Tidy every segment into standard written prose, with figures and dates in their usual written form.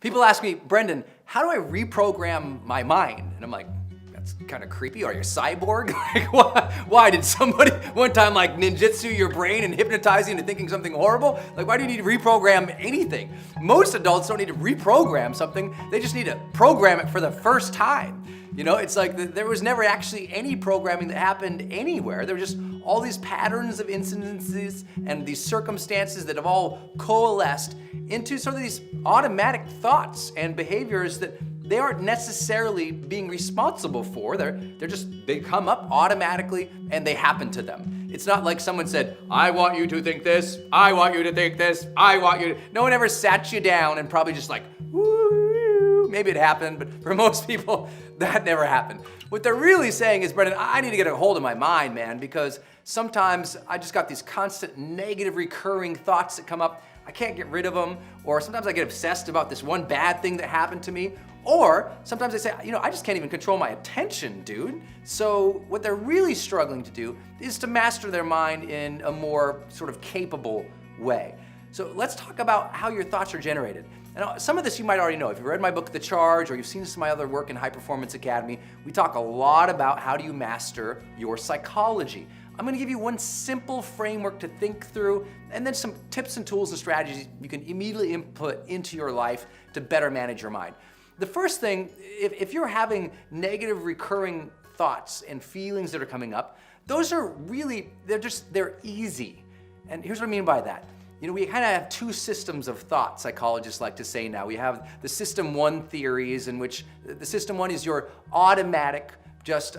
People ask me, Brendon, how do I reprogram my mind? And I'm like, that's kind of creepy. Are you a cyborg? Like, why did somebody one time like ninjutsu your brain and hypnotize you into thinking something horrible? Like, why do you need to reprogram anything? Most adults don't need to reprogram something. They just need to program it for the first time. You know, it's like there was never actually any programming that happened anywhere. There were just all these patterns of incidences and these circumstances that have all coalesced into sort of these automatic thoughts and behaviors that they aren't necessarily being responsible for. They come up automatically and they happen to them. It's not like someone said, I want you to think this, I want you to think this, I want you to. No one ever sat you down and probably just like, woo, maybe it happened, but for most people, that never happened. What they're really saying is, Brendon, I need to get a hold of my mind, man, because sometimes I just got these constant negative recurring thoughts that come up. I can't get rid of them, or sometimes I get obsessed about this one bad thing that happened to me, or sometimes I say, I just can't even control my attention, dude. So what they're really struggling to do is to master their mind in a more sort of capable way. So let's talk about how your thoughts are generated. And some of this you might already know. If you've read my book, The Charge, or you've seen some of my other work in High Performance Academy, we talk a lot about how do you master your psychology. I'm gonna give you one simple framework to think through, and then some tips and tools and strategies you can immediately input into your life to better manage your mind. The first thing, if you're having negative recurring thoughts and feelings that are coming up, those are really, they're easy. And here's what I mean by that. We kind of have two systems of thought, psychologists like to say now. We have the system one theories, in which the system one is your automatic, just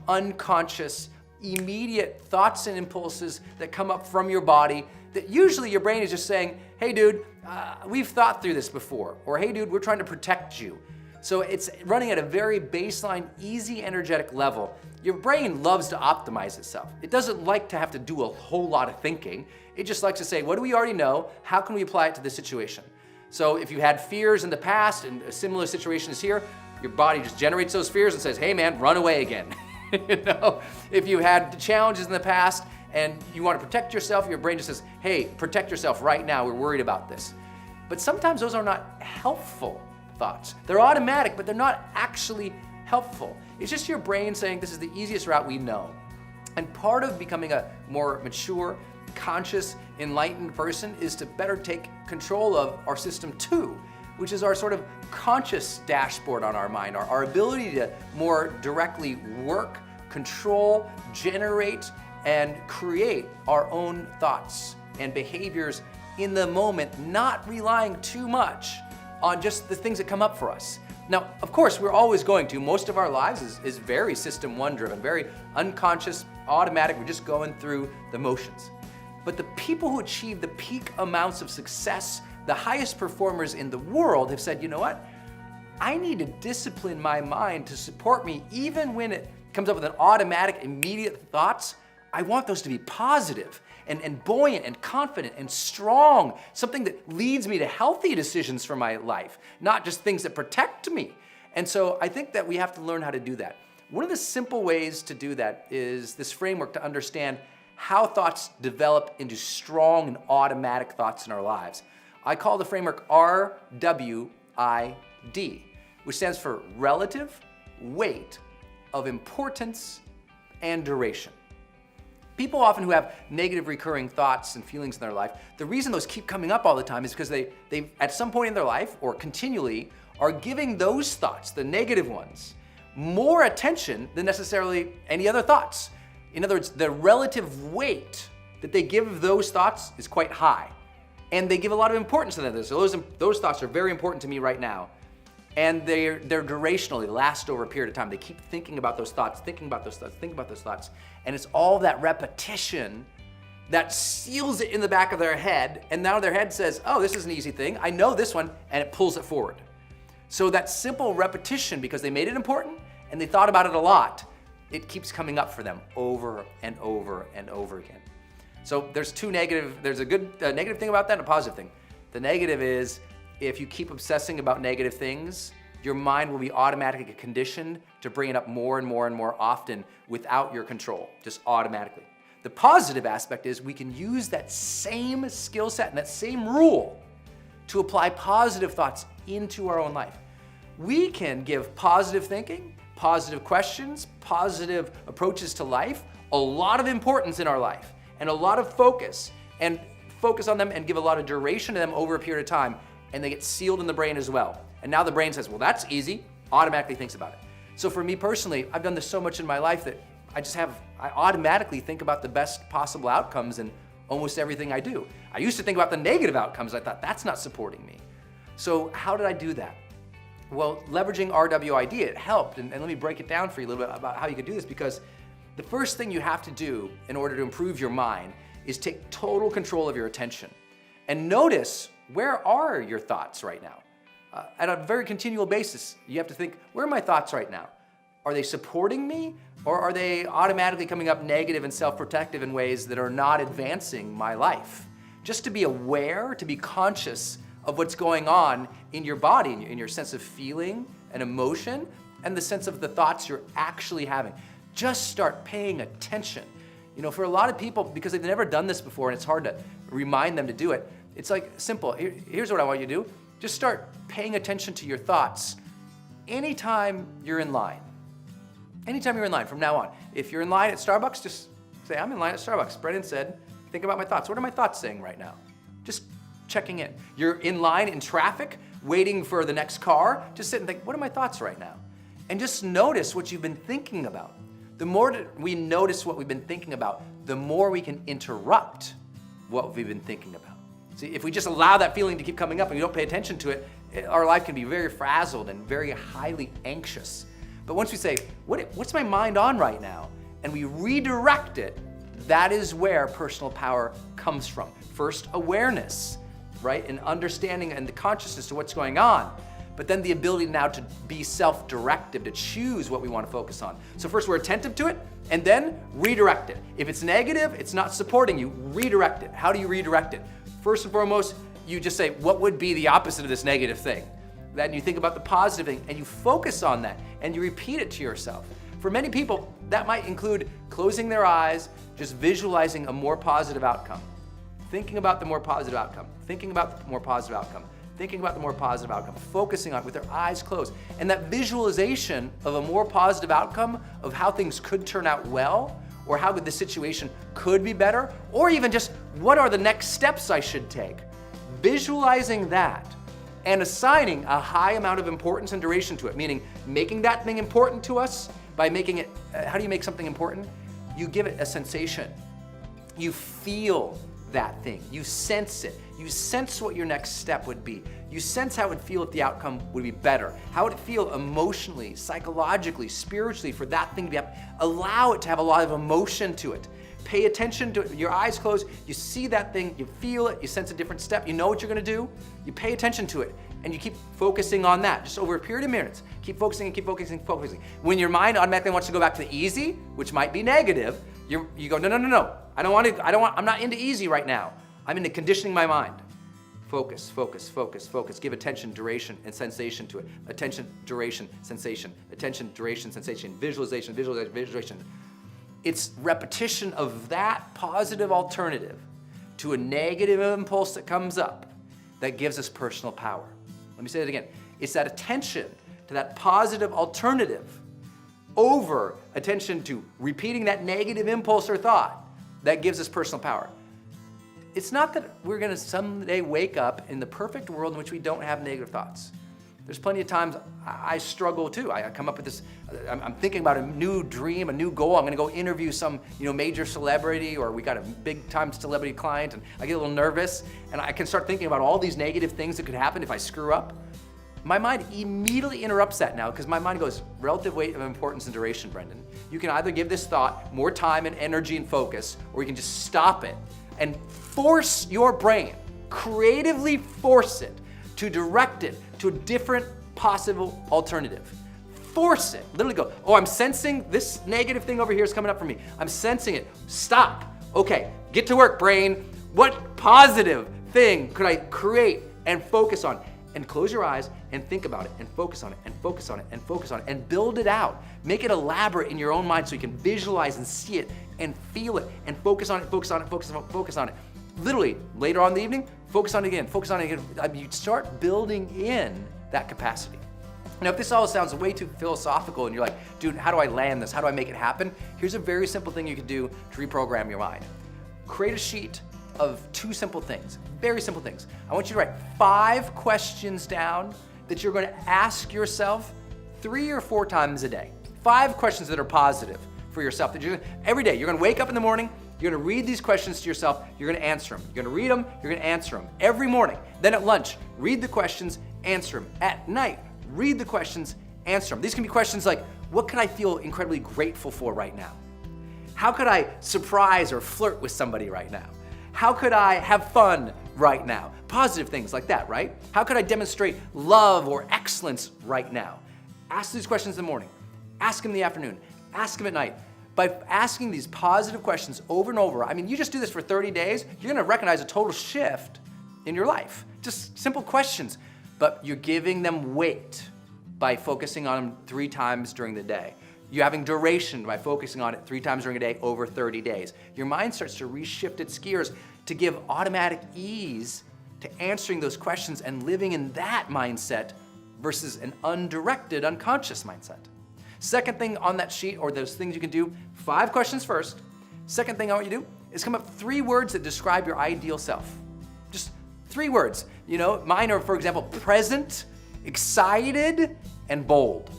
unconscious, immediate thoughts and impulses that come up from your body that usually your brain is just saying, hey dude, we've thought through this before, or hey dude, we're trying to protect you. So it's running at a very baseline, easy, energetic level. Your brain loves to optimize itself. It doesn't like to have to do a whole lot of thinking. It just likes to say, what do we already know? How can we apply it to this situation? So if you had fears in the past and a similar situation is here, your body just generates those fears and says, hey man, run away again. If you had challenges in the past and you want to protect yourself, your brain just says, hey, protect yourself right now, we're worried about this. But sometimes those are not helpful thoughts. They're automatic, but they're not actually helpful. It's just your brain saying this is the easiest route we know. And part of becoming a more mature, conscious, enlightened person is to better take control of our system two, which is our sort of conscious dashboard on our mind, our ability to more directly work, control, generate, and create our own thoughts and behaviors in the moment, not relying too much on just the things that come up for us. Now, of course, we're always going to. Most of our lives is very system one driven, very unconscious, automatic. We're just going through the motions. But the people who achieve the peak amounts of success, the highest performers in the world, have said, you know what? I need to discipline my mind to support me even when it comes up with an automatic, immediate thoughts. I want those to be positive and buoyant and confident and strong, something that leads me to healthy decisions for my life, not just things that protect me. And so I think that we have to learn how to do that. One of the simple ways to do that is this framework to understand how thoughts develop into strong and automatic thoughts in our lives. I call the framework RWID, which stands for relative, weight, of importance, and duration. People often who have negative recurring thoughts and feelings in their life, the reason those keep coming up all the time is because they at some point in their life or continually are giving those thoughts, the negative ones, more attention than necessarily any other thoughts. In other words, the relative weight that they give those thoughts is quite high. And they give a lot of importance to them. So those thoughts are very important to me right now. And they're durational, they last over a period of time. They keep thinking about those thoughts, thinking about those thoughts, thinking about those thoughts. And it's all that repetition that seals it in the back of their head. And now their head says, oh, this is an easy thing. I know this one, and it pulls it forward. So that simple repetition, because they made it important and they thought about it a lot, it keeps coming up for them over and over and over again. So there's a good negative thing about that and a positive thing. The negative is, if you keep obsessing about negative things, your mind will be automatically conditioned to bring it up more and more and more often without your control, just automatically. The positive aspect is we can use that same skill set and that same rule to apply positive thoughts into our own life. We can give positive thinking, positive questions, positive approaches to life a lot of importance in our life and a lot of focus, and focus on them and give a lot of duration to them over a period of time, and they get sealed in the brain as well. And now the brain says, well, that's easy, automatically thinks about it. So for me personally, I've done this so much in my life that I automatically think about the best possible outcomes in almost everything I do. I used to think about the negative outcomes. I thought, that's not supporting me. So how did I do that? Well, leveraging RWID, it helped. And let me break it down for you a little bit about how you could do this, because the first thing you have to do in order to improve your mind is take total control of your attention. And notice, where are your thoughts right now? At a very continual basis, you have to think, where are my thoughts right now? Are they supporting me, or are they automatically coming up negative and self-protective in ways that are not advancing my life? Just to be aware, to be conscious of what's going on in your body, in your sense of feeling and emotion, and the sense of the thoughts you're actually having. Just start paying attention. You know, for a lot of people, because they've never done this before and it's hard to remind them to do it, it's like simple. Here's what I want you to do. Just start paying attention to your thoughts anytime you're in line. Anytime you're in line from now on. If you're in line at Starbucks, just say, I'm in line at Starbucks. Brendon said, think about my thoughts. What are my thoughts saying right now? Just checking in. You're in line in traffic, waiting for the next car. Just sit and think, what are my thoughts right now? And just notice what you've been thinking about. The more we notice what we've been thinking about, the more we can interrupt what we've been thinking about. See, if we just allow that feeling to keep coming up and we don't pay attention to it, our life can be very frazzled and very highly anxious. But once we say, what's my mind on right now? And we redirect it, that is where personal power comes from. First, awareness, right? And understanding and the consciousness to what's going on. But then the ability now to be self-directive, to choose what we want to focus on. So first we're attentive to it, and then redirect it. If it's negative, it's not supporting you, redirect it. How do you redirect it? First and foremost, you just say, what would be the opposite of this negative thing? Then you think about the positive thing, and you focus on that, and you repeat it to yourself. For many people, that might include closing their eyes, just visualizing a more positive outcome. Thinking about the more positive outcome, thinking about the more positive outcome, thinking about the more positive outcome, focusing on it with their eyes closed. And that visualization of a more positive outcome, of how things could turn out well, or how the situation could be better, or even just what are the next steps I should take. Visualizing that and assigning a high amount of importance and duration to it, meaning making that thing important to us by making it, how do you make something important? You give it a sensation. You feel that thing. You sense it. You sense what your next step would be. You sense how it would feel if the outcome would be better. How would it feel emotionally, psychologically, spiritually for that thing to be happening? Allow it to have a lot of emotion to it. Pay attention to it. Your eyes closed, you see that thing, you feel it, you sense a different step, you know what you're gonna do, you pay attention to it, and you keep focusing on that, just over a period of minutes. Keep focusing and keep focusing and focusing. When your mind automatically wants to go back to the easy, which might be negative, you go, no. I'm not into easy right now. I'm into conditioning my mind. Focus, focus, focus, focus. Give attention, duration, and sensation to it. Attention, duration, sensation. Attention, duration, sensation. Visualization, visualization, visualization. It's repetition of that positive alternative to a negative impulse that comes up that gives us personal power. Let me say that again. It's that attention to that positive alternative over attention to repeating that negative impulse or thought that gives us personal power. It's not that we're gonna someday wake up in the perfect world in which we don't have negative thoughts. There's plenty of times I struggle too. I come up with this, I'm thinking about a new dream, a new goal. I'm gonna go interview some major celebrity, or we got a big time celebrity client, and I get a little nervous, and I can start thinking about all these negative things that could happen if I screw up. My mind immediately interrupts that now, because my mind goes, relative weight of importance and duration, Brendon. You can either give this thought more time and energy and focus, or you can just stop it and force your brain, creatively force it to direct it to a different possible alternative. Force it, literally go, oh, I'm sensing this negative thing over here is coming up for me. I'm sensing it, stop. Okay, get to work, brain. What positive thing could I create and focus on? And close your eyes and think about it and focus on it and focus on it and focus on it and build it out. Make it elaborate in your own mind so you can visualize and see it and feel it and focus on it, focus on it, focus on it, focus on it. literally later on in the evening, focus on it again, focus on it again. I mean, you start building in that capacity. Now, if this all sounds way too philosophical and you're like, dude, how do I land this? How do I make it happen? Here's a very simple thing you can do to reprogram your mind. Create a sheet of 2 simple things, very simple things. I want you to write 5 questions down that you're going to ask yourself 3 or 4 times a day. 5 questions that are positive for yourself. Every day, you're going to wake up in the morning, you're going to read these questions to yourself, you're going to answer them. You're going to read them, you're going to answer them every morning. Then at lunch, read the questions, answer them. At night, read the questions, answer them. These can be questions like, what could I feel incredibly grateful for right now? How could I surprise or flirt with somebody right now? How could I have fun right now? Positive things like that, right? How could I demonstrate love or excellence right now? Ask these questions in the morning. Ask them in the afternoon. Ask them at night. By asking these positive questions over and over, I mean, you just do this for 30 days, you're gonna recognize a total shift in your life. Just simple questions, but you're giving them weight by focusing on them 3 times during the day. You're having duration by focusing on it 3 times during a day over 30 days. Your mind starts to reshift its gears to give automatic ease to answering those questions and living in that mindset versus an undirected, unconscious mindset. Second thing on that sheet, or those things you can do, 5 questions first. Second thing I want you to do is come up with 3 words that describe your ideal self. Just 3 words. You know, mine are, for example, present, excited, and bold.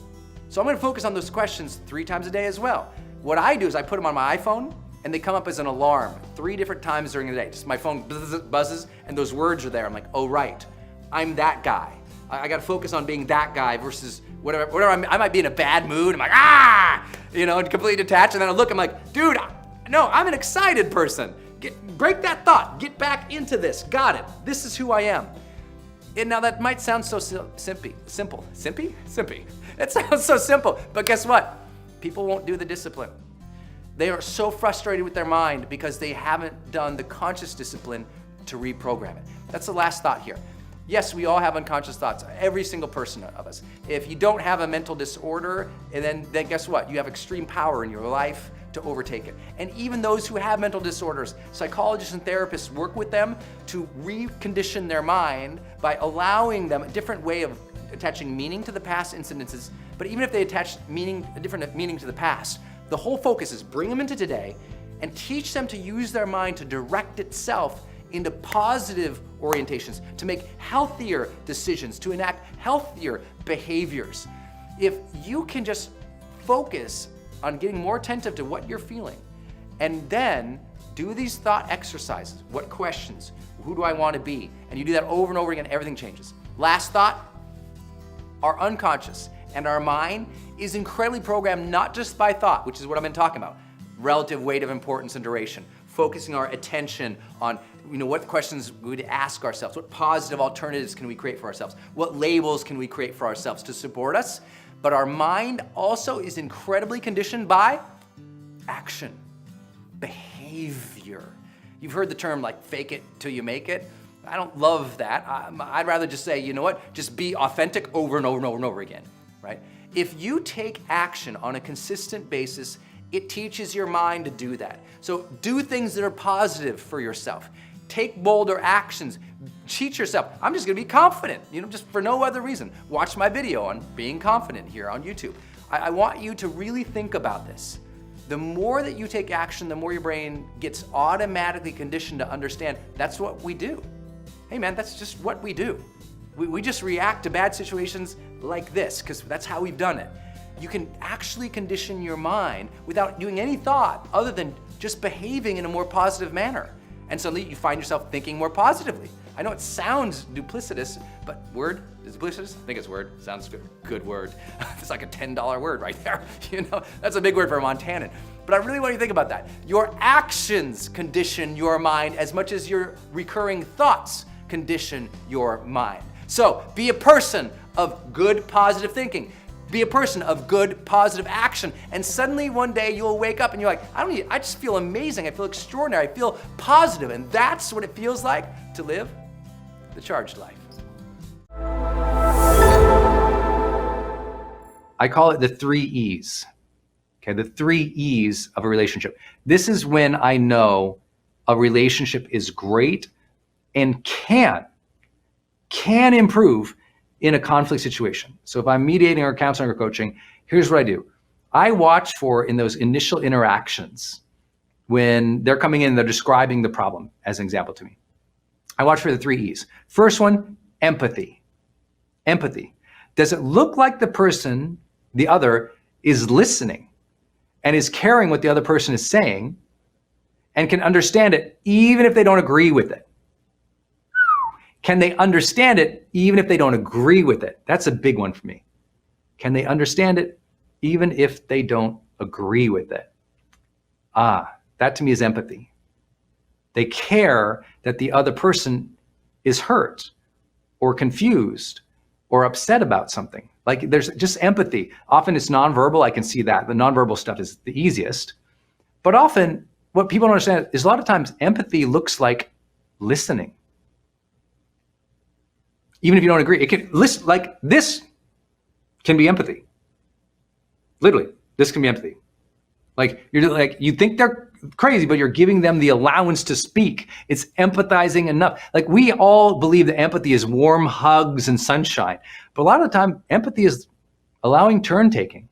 So I'm gonna focus on those questions 3 times a day as well. What I do is I put them on my iPhone and they come up as an alarm 3 different times during the day. Just my phone buzzes and those words are there. I'm like, oh right, I'm that guy. I gotta focus on being that guy versus whatever I might be in a bad mood. I'm like, you know, and completely detached. And then I look, I'm like, dude, no, I'm an excited person. Break that thought, get back into this, got it. This is who I am. And now that might sound so simple. It sounds so simple, but guess what? People won't do the discipline. They are so frustrated with their mind because they haven't done the conscious discipline to reprogram it. That's the last thought here. Yes, we all have unconscious thoughts, every single person of us. If you don't have a mental disorder, and then guess what? You have extreme power in your life to overtake it. And even those who have mental disorders, psychologists and therapists work with them to recondition their mind by allowing them a different way of attaching meaning to the past incidences. But even if they attach a different meaning to the past, the whole focus is bring them into today and teach them to use their mind to direct itself into positive orientations, to make healthier decisions, to enact healthier behaviors. If you can just focus on getting more attentive to what you're feeling, and then do these thought exercises. What questions? Who do I want to be? And you do that over and over again, everything changes. Last thought, our unconscious and our mind is incredibly programmed not just by thought, which is what I've been talking about, relative weight of importance and duration, focusing our attention on what questions we would ask ourselves, what positive alternatives can we create for ourselves, what labels can we create for ourselves to support us. But our mind also is incredibly conditioned by action, behavior. You've heard the term like fake it till you make it. I don't love that. I'd rather just say, you know what, just be authentic over and over and over and over again, right? If you take action on a consistent basis, it teaches your mind to do that. So do things that are positive for yourself. Take bolder actions. Teach yourself, I'm just gonna be confident, just for no other reason. Watch my video on being confident here on YouTube. I want you to really think about this. The more that you take action, the more your brain gets automatically conditioned to understand that's what we do. Hey man, that's just what we do. We just react to bad situations like this, because that's how we've done it. You can actually condition your mind without doing any thought other than just behaving in a more positive manner. And suddenly you find yourself thinking more positively. I know it sounds duplicitous, but word is duplicitous? I think it's word. Sounds good. Good word. It's like a $10 word right there. That's a big word for a Montanan. But I really want you to think about that. Your actions condition your mind as much as your recurring thoughts condition your mind. So be a person of good, positive thinking. Be a person of good, positive action. And suddenly one day you'll wake up and you're like, I just feel amazing. I feel extraordinary. I feel positive. And that's what it feels like to live the charged life. I call it the 3 E's. Okay, the 3 E's of a relationship. This is when I know a relationship is great and can improve in a conflict situation. So if I'm mediating or counseling or coaching, here's what I do. I watch for, in those initial interactions, when they're coming in, they're describing the problem as an example to me. I watch for the 3 E's. First one, empathy. Empathy. Does it look like the person, the other, is listening and is caring what the other person is saying and can understand it even if they don't agree with it? Can they understand it even if they don't agree with it? That's a big one for me. Can they understand it even if they don't agree with it? That to me is empathy. They care that the other person is hurt or confused or upset about something. Like, there's just empathy. Often it's nonverbal. I can see that. The nonverbal stuff is the easiest. But often what people don't understand is a lot of times empathy looks like listening. Even if you don't agree, it can listen, like this can be empathy. Literally, this can be empathy. Like, you think they're crazy, but you're giving them the allowance to speak. It's empathizing enough. Like, we all believe that empathy is warm hugs and sunshine. But a lot of the time, empathy is allowing turn taking,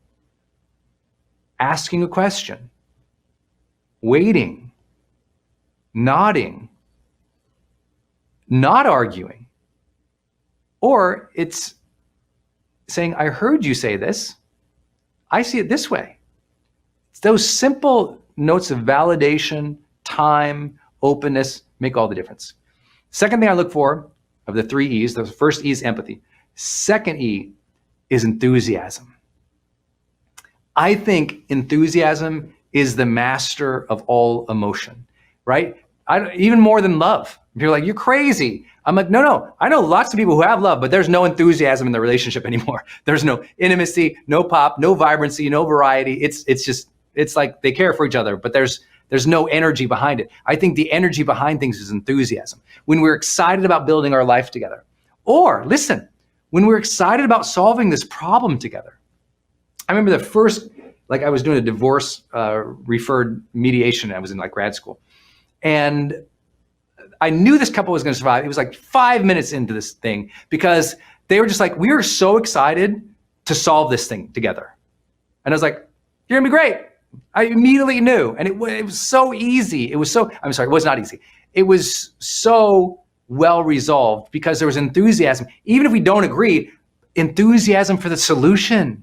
asking a question, waiting, nodding, not arguing. Or it's saying, I heard you say this. I see it this way. It's those simple notes of validation, time, openness make all the difference. Second thing I look for of the 3 E's, the first E is empathy. Second E is enthusiasm. I think enthusiasm is the master of all emotion, right? Even more than love. You're like, you're crazy. I'm like, no. I know lots of people who have love, but there's no enthusiasm in the relationship anymore. There's no intimacy, no pop, no vibrancy, no variety. It's like they care for each other, but there's no energy behind it. I think the energy behind things is enthusiasm. When we're excited about building our life together, or listen, when we're excited about solving this problem together. I remember the first, I was doing a divorce referred mediation. I was in grad school, and I knew this couple was going to survive. It was 5 minutes into this thing because they were just we were so excited to solve this thing together. And I was like, you're gonna be great. I immediately knew. And it was so easy. It was not easy. It was so well resolved because there was enthusiasm. Even if we don't agree, enthusiasm for the solution.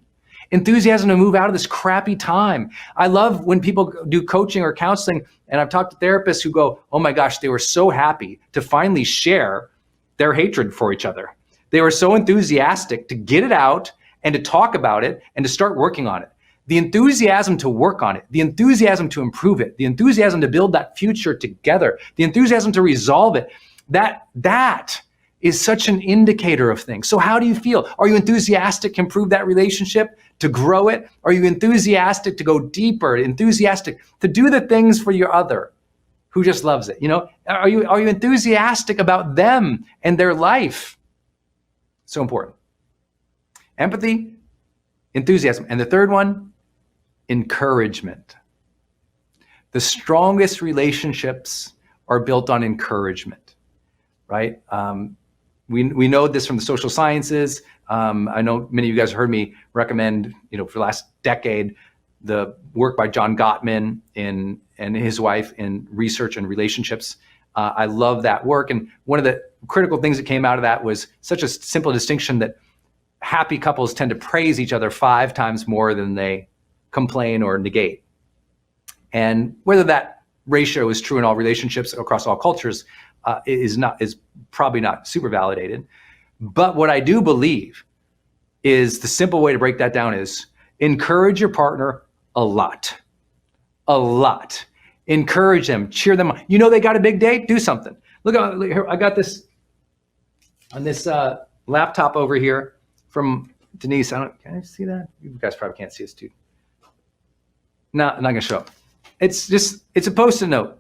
Enthusiasm to move out of this crappy time. I love when people do coaching or counseling, and I've talked to therapists who go, oh my gosh, they were so happy to finally share their hatred for each other. They were so enthusiastic to get it out and to talk about it and to start working on it. The enthusiasm to work on it, the enthusiasm to improve it, the enthusiasm to build that future together, the enthusiasm to resolve it, that is such an indicator of things. So how do you feel? Are you enthusiastic to improve that relationship, to grow it? Are you enthusiastic to go deeper, enthusiastic to do the things for your other who just loves it? Are you enthusiastic about them and their life? So important. Empathy, enthusiasm. And the third one, encouragement. The strongest relationships are built on encouragement, right? We know this from the social sciences. I know many of you guys have heard me recommend, for the last decade, the work by John Gottman and his wife in research and relationships. I love that work. And one of the critical things that came out of that was such a simple distinction that happy couples tend to praise each other 5 times more than they complain or negate. And whether that ratio is true in all relationships across all cultures is probably not super validated. But what I do believe is the simple way to break that down is encourage your partner a lot. A lot. Encourage them, cheer them on. They got a big day, do something. Look here, I got this on this laptop over here from Denise. Can I see that? You guys probably can't see this, dude. No, I'm not gonna show up. It's a Post-it note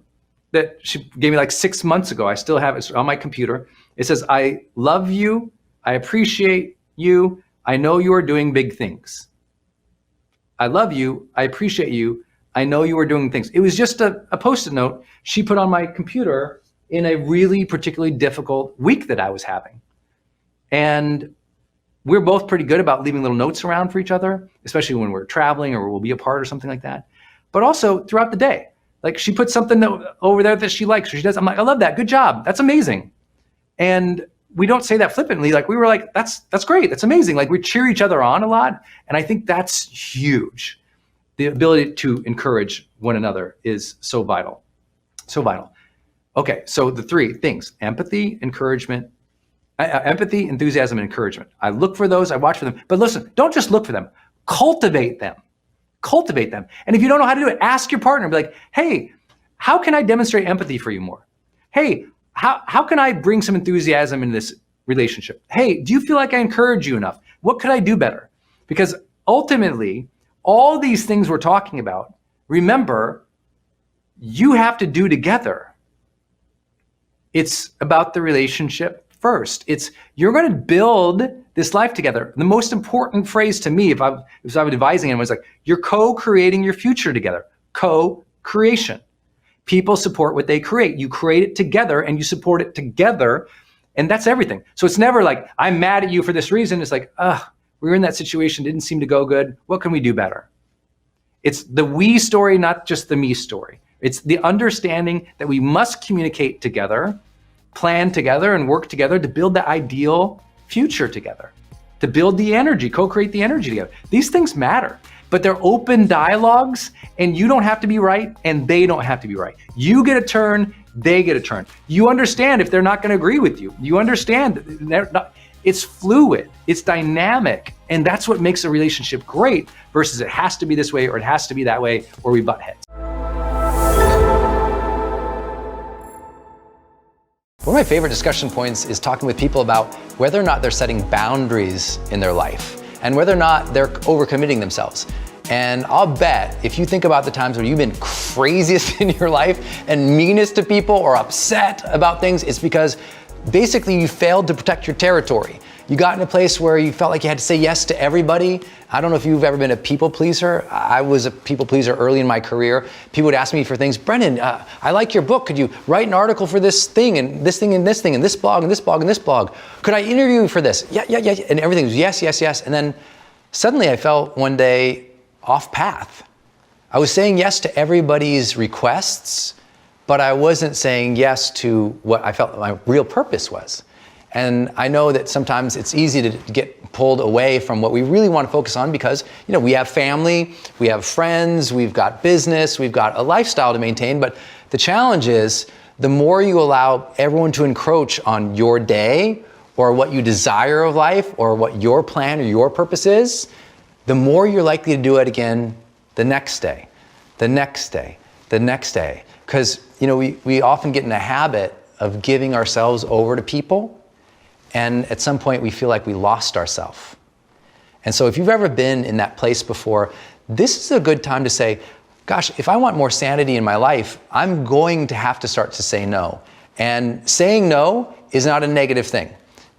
that she gave me 6 months ago. I still have it on my computer. It says, I love you, I appreciate you, I know you are doing big things. I love you, I appreciate you, I know you were doing things. It was just a Post-it note she put on my computer in a really particularly difficult week that I was having. And we're both pretty good about leaving little notes around for each other, especially when we're traveling or we'll be apart or something like that. But also throughout the day, like she put something over there that she likes or she does. I'm like, I love that. Good job. That's amazing. And we don't say that flippantly. Like we were like, that's great. That's amazing. Like we cheer each other on a lot. And I think that's huge. The ability to encourage one another is so vital. So vital. Okay, so the three things: empathy, encouragement, empathy, enthusiasm, and encouragement. I look for those, I watch for them. But listen, don't just look for them. Cultivate them. Cultivate them. And if you don't know how to do it, ask your partner. Be like, hey, how can I demonstrate empathy for you more? Hey, how can I bring some enthusiasm in this relationship? Hey, do you feel like I encourage you enough? What could I do better? Because ultimately, all these things we're talking about, remember, you have to do together. It's about the relationship first. It's you're going to build this life together. The most important phrase to me, if I was advising him, was like, you're co-creating your future together. Co-creation. People support what they create. You create it together and you support it together. And that's everything. So it's never like, I'm mad at you for this reason. It's like, we were in that situation, didn't seem to go good. What can we do better? It's the we story, not just the me story. It's the understanding that we must communicate together, plan together, and work together to build the ideal future together, to build the energy, co-create the energy together. These things matter, but they're open dialogues, and you don't have to be right, and they don't have to be right. You get a turn, they get a turn. You understand if they're not going to agree with you. You understand they're not. It's fluid, it's dynamic, and that's what makes a relationship great versus it has to be this way or it has to be that way or we butt heads. One of my favorite discussion points is talking with people about whether or not they're setting boundaries in their life and whether or not they're overcommitting themselves. And I'll bet if you think about the times where you've been craziest in your life and meanest to people or upset about things, it's because basically you failed to protect your territory. You got in a place where you felt like you had to say yes to everybody. I don't know if you've ever been a people pleaser. I was a people pleaser early in my career. People would ask me for things. Brendon, I like your book. Could you write an article for this thing and this thing and this thing and this blog and this blog and this blog? Could I interview you for this? Yeah. And everything was yes. And then suddenly I felt one day off path. I was saying yes to everybody's requests, but I wasn't saying yes to what I felt my real purpose was. And I know that sometimes it's easy to get pulled away from what we really want to focus on because, we have family, we have friends, we've got business, we've got a lifestyle to maintain. But the challenge is the more you allow everyone to encroach on your day or what you desire of life or what your plan or your purpose is, the more you're likely to do it again the next day, the next day, the next day. Because, we often get in the habit of giving ourselves over to people, and at some point we feel like we lost ourselves. And so if you've ever been in that place before, this is a good time to say, gosh, if I want more sanity in my life, I'm going to have to start to say no. And saying no is not a negative thing.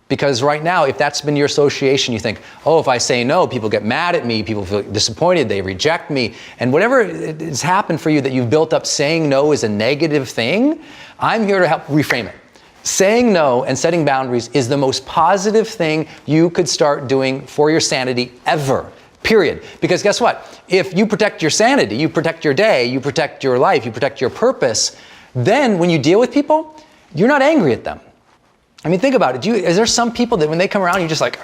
Because right now, if that's been your association, you think, oh, if I say no, people get mad at me, people feel disappointed, they reject me. And whatever has happened for you that you've built up saying no is a negative thing, I'm here to help reframe it. Saying no and setting boundaries is the most positive thing you could start doing for your sanity ever, period. Because guess what? If you protect your sanity, you protect your day, you protect your life, you protect your purpose, then when you deal with people, you're not angry at them. I mean, think about it. Is there some people that when they come around, you're just like,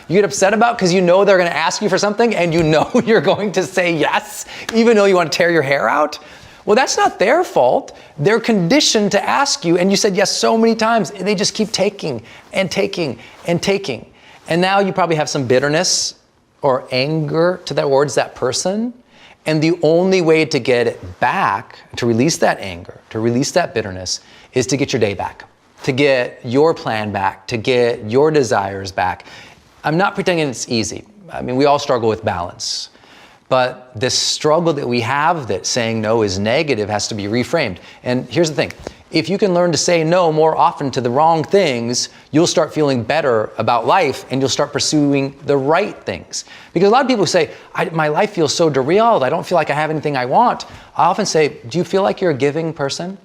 you get upset about because you know they're going to ask you for something and you know you're going to say yes, even though you want to tear your hair out? Well, that's not their fault. They're conditioned to ask you, and you said yes so many times, and they just keep taking and taking and taking. And now you probably have some bitterness or anger towards that person. And the only way to get it back, to release that anger, to release that bitterness, is to get your day back, to get your plan back, to get your desires back. I'm not pretending it's easy. I mean, we all struggle with balance. But this struggle that we have that saying no is negative has to be reframed. And here's the thing. If you can learn to say no more often to the wrong things, you'll start feeling better about life and you'll start pursuing the right things. Because a lot of people say, my life feels so derailed, I don't feel like I have anything I want. I often say, do you feel like you're a giving person? And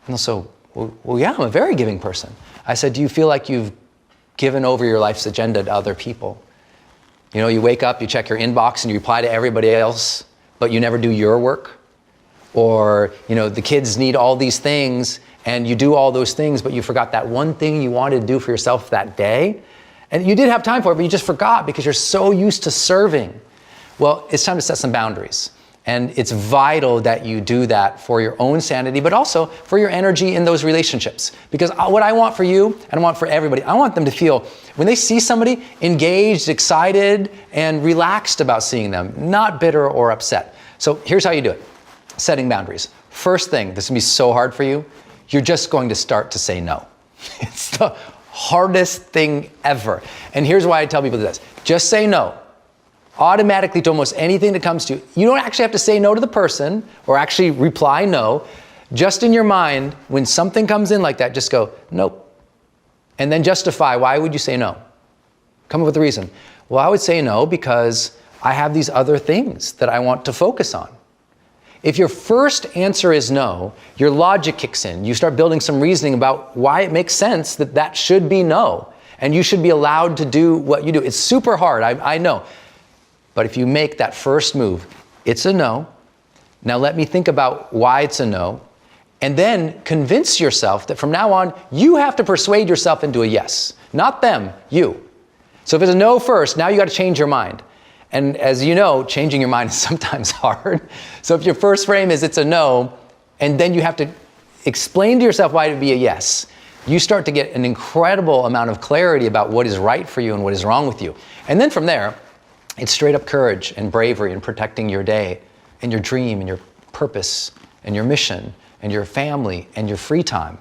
they'll say, well, yeah, I'm a very giving person. I said, do you feel like you've given over your life's agenda to other people? You know, you wake up, you check your inbox and you reply to everybody else, but you never do your work. Or, you know, the kids need all these things and you do all those things, but you forgot that one thing you wanted to do for yourself that day. And you did have time for it, but you just forgot because you're so used to serving. Well, it's time to set some boundaries. And it's vital that you do that for your own sanity, but also for your energy in those relationships. Because what I want for you, and I want for everybody, I want them to feel, when they see somebody, engaged, excited, and relaxed about seeing them, not bitter or upset. So here's how you do it. Setting boundaries. First thing, this is gonna be so hard for you, you're just going to start to say no. It's the hardest thing ever. And here's why I tell people this. Just say no. Automatically to almost anything that comes to you. You don't actually have to say no to the person or actually reply no. Just in your mind, when something comes in like that, just go, nope. And then justify, why would you say no? Come up with a reason. Well, I would say no because I have these other things that I want to focus on. If your first answer is no, your logic kicks in. You start building some reasoning about why it makes sense that that should be no. And you should be allowed to do what you do. It's super hard, I know. But if you make that first move, it's a no. Now let me think about why it's a no. And then convince yourself that from now on, you have to persuade yourself into a yes. Not them, you. So if it's a no first, now you got to change your mind. And as you know, changing your mind is sometimes hard. So if your first frame is it's a no, and then you have to explain to yourself why it would be a yes, you start to get an incredible amount of clarity about what is right for you and what is wrong with you. And then from there, it's straight up courage and bravery and protecting your day and your dream and your purpose and your mission and your family and your free time.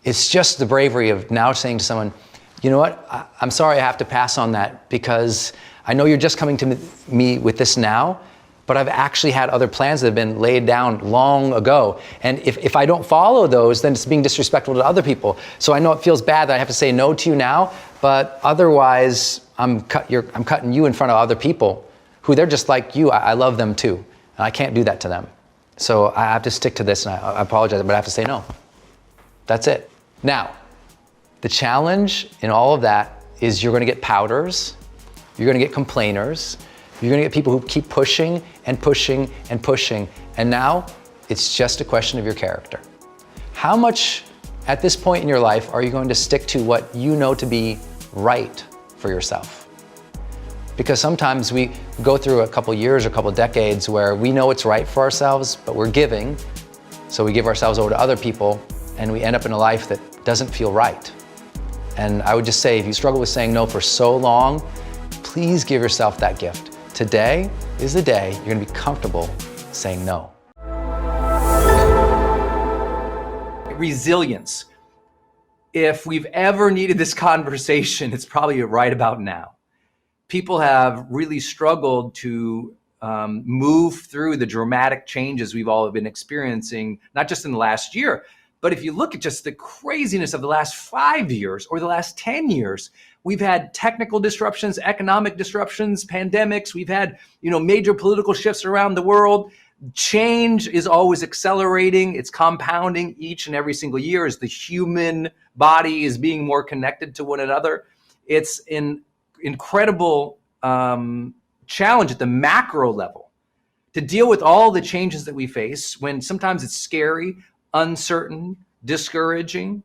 It's just the bravery of now saying to someone, you know what, I'm sorry I have to pass on that because I know you're just coming to me with this now, but I've actually had other plans that have been laid down long ago. And if I don't follow those, then it's being disrespectful to other people. So I know it feels bad that I have to say no to you now, but otherwise I'm cutting you in front of other people who they're just like you. I love them too. And I can't do that to them. So I have to stick to this, and I apologize, but I have to say no. That's it. Now, the challenge in all of that is you're gonna get pouters, you're gonna get complainers, you're gonna get people who keep pushing and pushing and pushing. And now it's just a question of your character. How much at this point in your life are you going to stick to what you know to be right for yourself? Because sometimes we go through a couple years or a couple decades where we know it's right for ourselves, but we're giving, so we give ourselves over to other people, and we end up in a life that doesn't feel right. And I would just say, if you struggle with saying no for so long, please give yourself that gift. Today is the day you're gonna be comfortable saying no. Resilience. If we've ever needed this conversation, it's probably right about now. People have really struggled to move through the dramatic changes we've all been experiencing, not just in the last year, but if you look at just the craziness of the last 5 years or the last 10 years, we've had technical disruptions, economic disruptions, pandemics, we've had, major political shifts around the world. Change is always accelerating. It's compounding each and every single year as the human body is being more connected to one another. It's an incredible challenge at the macro level to deal with all the changes that we face when sometimes it's scary, uncertain, discouraging,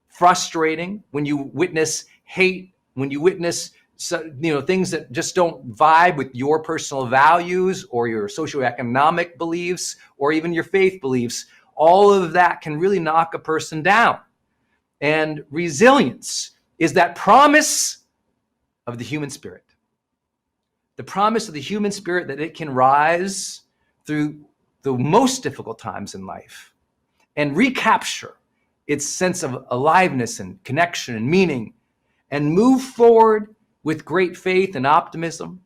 frustrating, when you witness hate, when you witness things that just don't vibe with your personal values or your socioeconomic beliefs or even your faith beliefs. All of that can really knock a person down. And resilience is that promise of the human spirit. The promise of the human spirit that it can rise through the most difficult times in life and recapture its sense of aliveness and connection and meaning and move forward with great faith and optimism.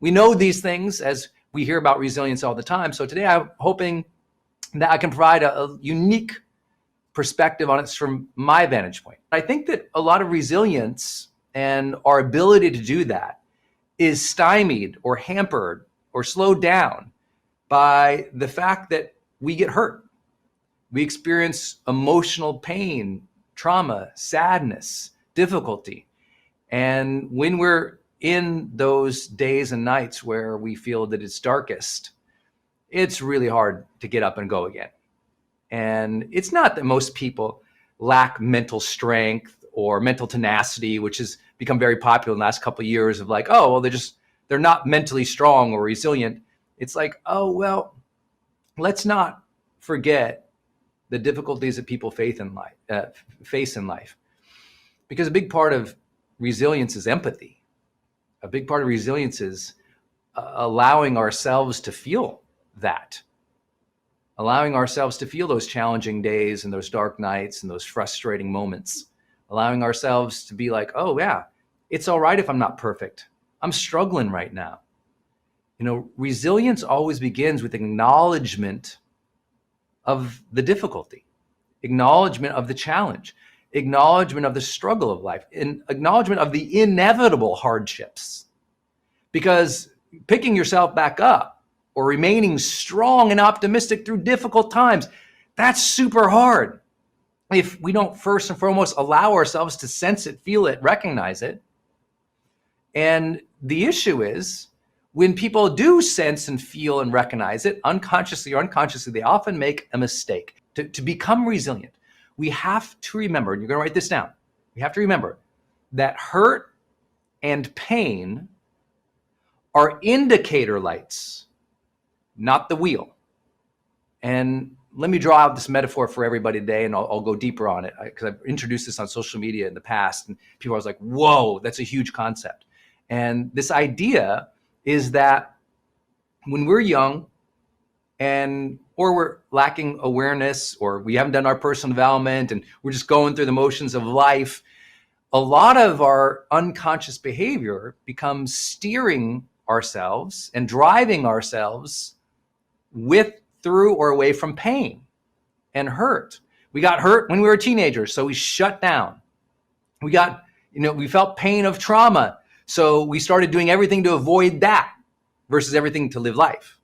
We know these things as we hear about resilience all the time. So today I'm hoping that I can provide a unique perspective on it from my vantage point. I think that a lot of resilience and our ability to do that is stymied or hampered or slowed down by the fact that we get hurt. We experience emotional pain, trauma, sadness, difficulty. And when we're in those days and nights where we feel that it's darkest, it's really hard to get up and go again. And it's not that most people lack mental strength or mental tenacity, which has become very popular in the last couple of years of like, oh, well, they're not mentally strong or resilient. It's like, oh, well, let's not forget the difficulties that people face in life. Because a big part of resilience is empathy. A big part of resilience is allowing ourselves to feel that. Allowing ourselves to feel those challenging days and those dark nights and those frustrating moments. Allowing ourselves to be like, oh yeah, it's all right if I'm not perfect. I'm struggling right now. Resilience always begins with acknowledgement of the difficulty, acknowledgement of the challenge, acknowledgement of the struggle of life, and acknowledgement of the inevitable hardships. Because picking yourself back up or remaining strong and optimistic through difficult times, that's super hard if we don't first and foremost allow ourselves to sense it, feel it, recognize it. And the issue is, when people do sense and feel and recognize it, unconsciously or unconsciously, they often make a mistake. To become resilient, we have to remember, and you're going to write this down, we have to remember that hurt and pain are indicator lights, not the wheel. And let me draw out this metaphor for everybody today, and I'll go deeper on it, because I've introduced this on social media in the past, and people are like, whoa, that's a huge concept. And this idea is that when we're young or we're lacking awareness, or we haven't done our personal development and we're just going through the motions of life, a lot of our unconscious behavior becomes steering ourselves and driving ourselves through or away from pain and hurt. We got hurt when we were teenagers, so we shut down. We felt pain of trauma, so we started doing everything to avoid that versus everything to live life.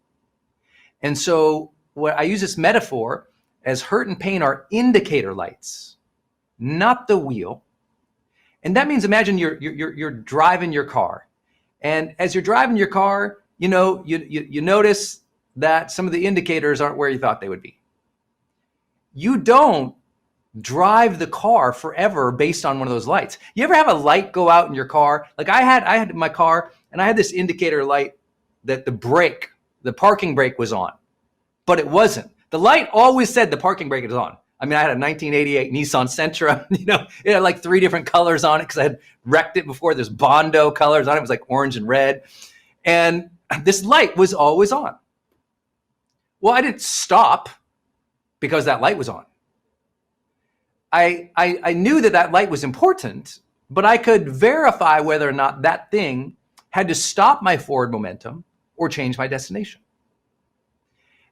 And so I use this metaphor as hurt and pain are indicator lights, not the wheel. And that means, imagine you're driving your car. And as you're driving your car, you notice that some of the indicators aren't where you thought they would be. You don't drive the car forever based on one of those lights. You ever have a light go out in your car? Like I had in my car, and I had this indicator light that the parking brake was on, but it wasn't. The light always said the parking brake is on. I mean, I had a 1988 Nissan Sentra, it had like 3 different colors on it because I had wrecked it before. There's Bondo colors on it. It was like orange and red. And this light was always on. Well, I didn't stop because that light was on. I knew that light was important, but I could verify whether or not that thing had to stop my forward momentum or change my destination.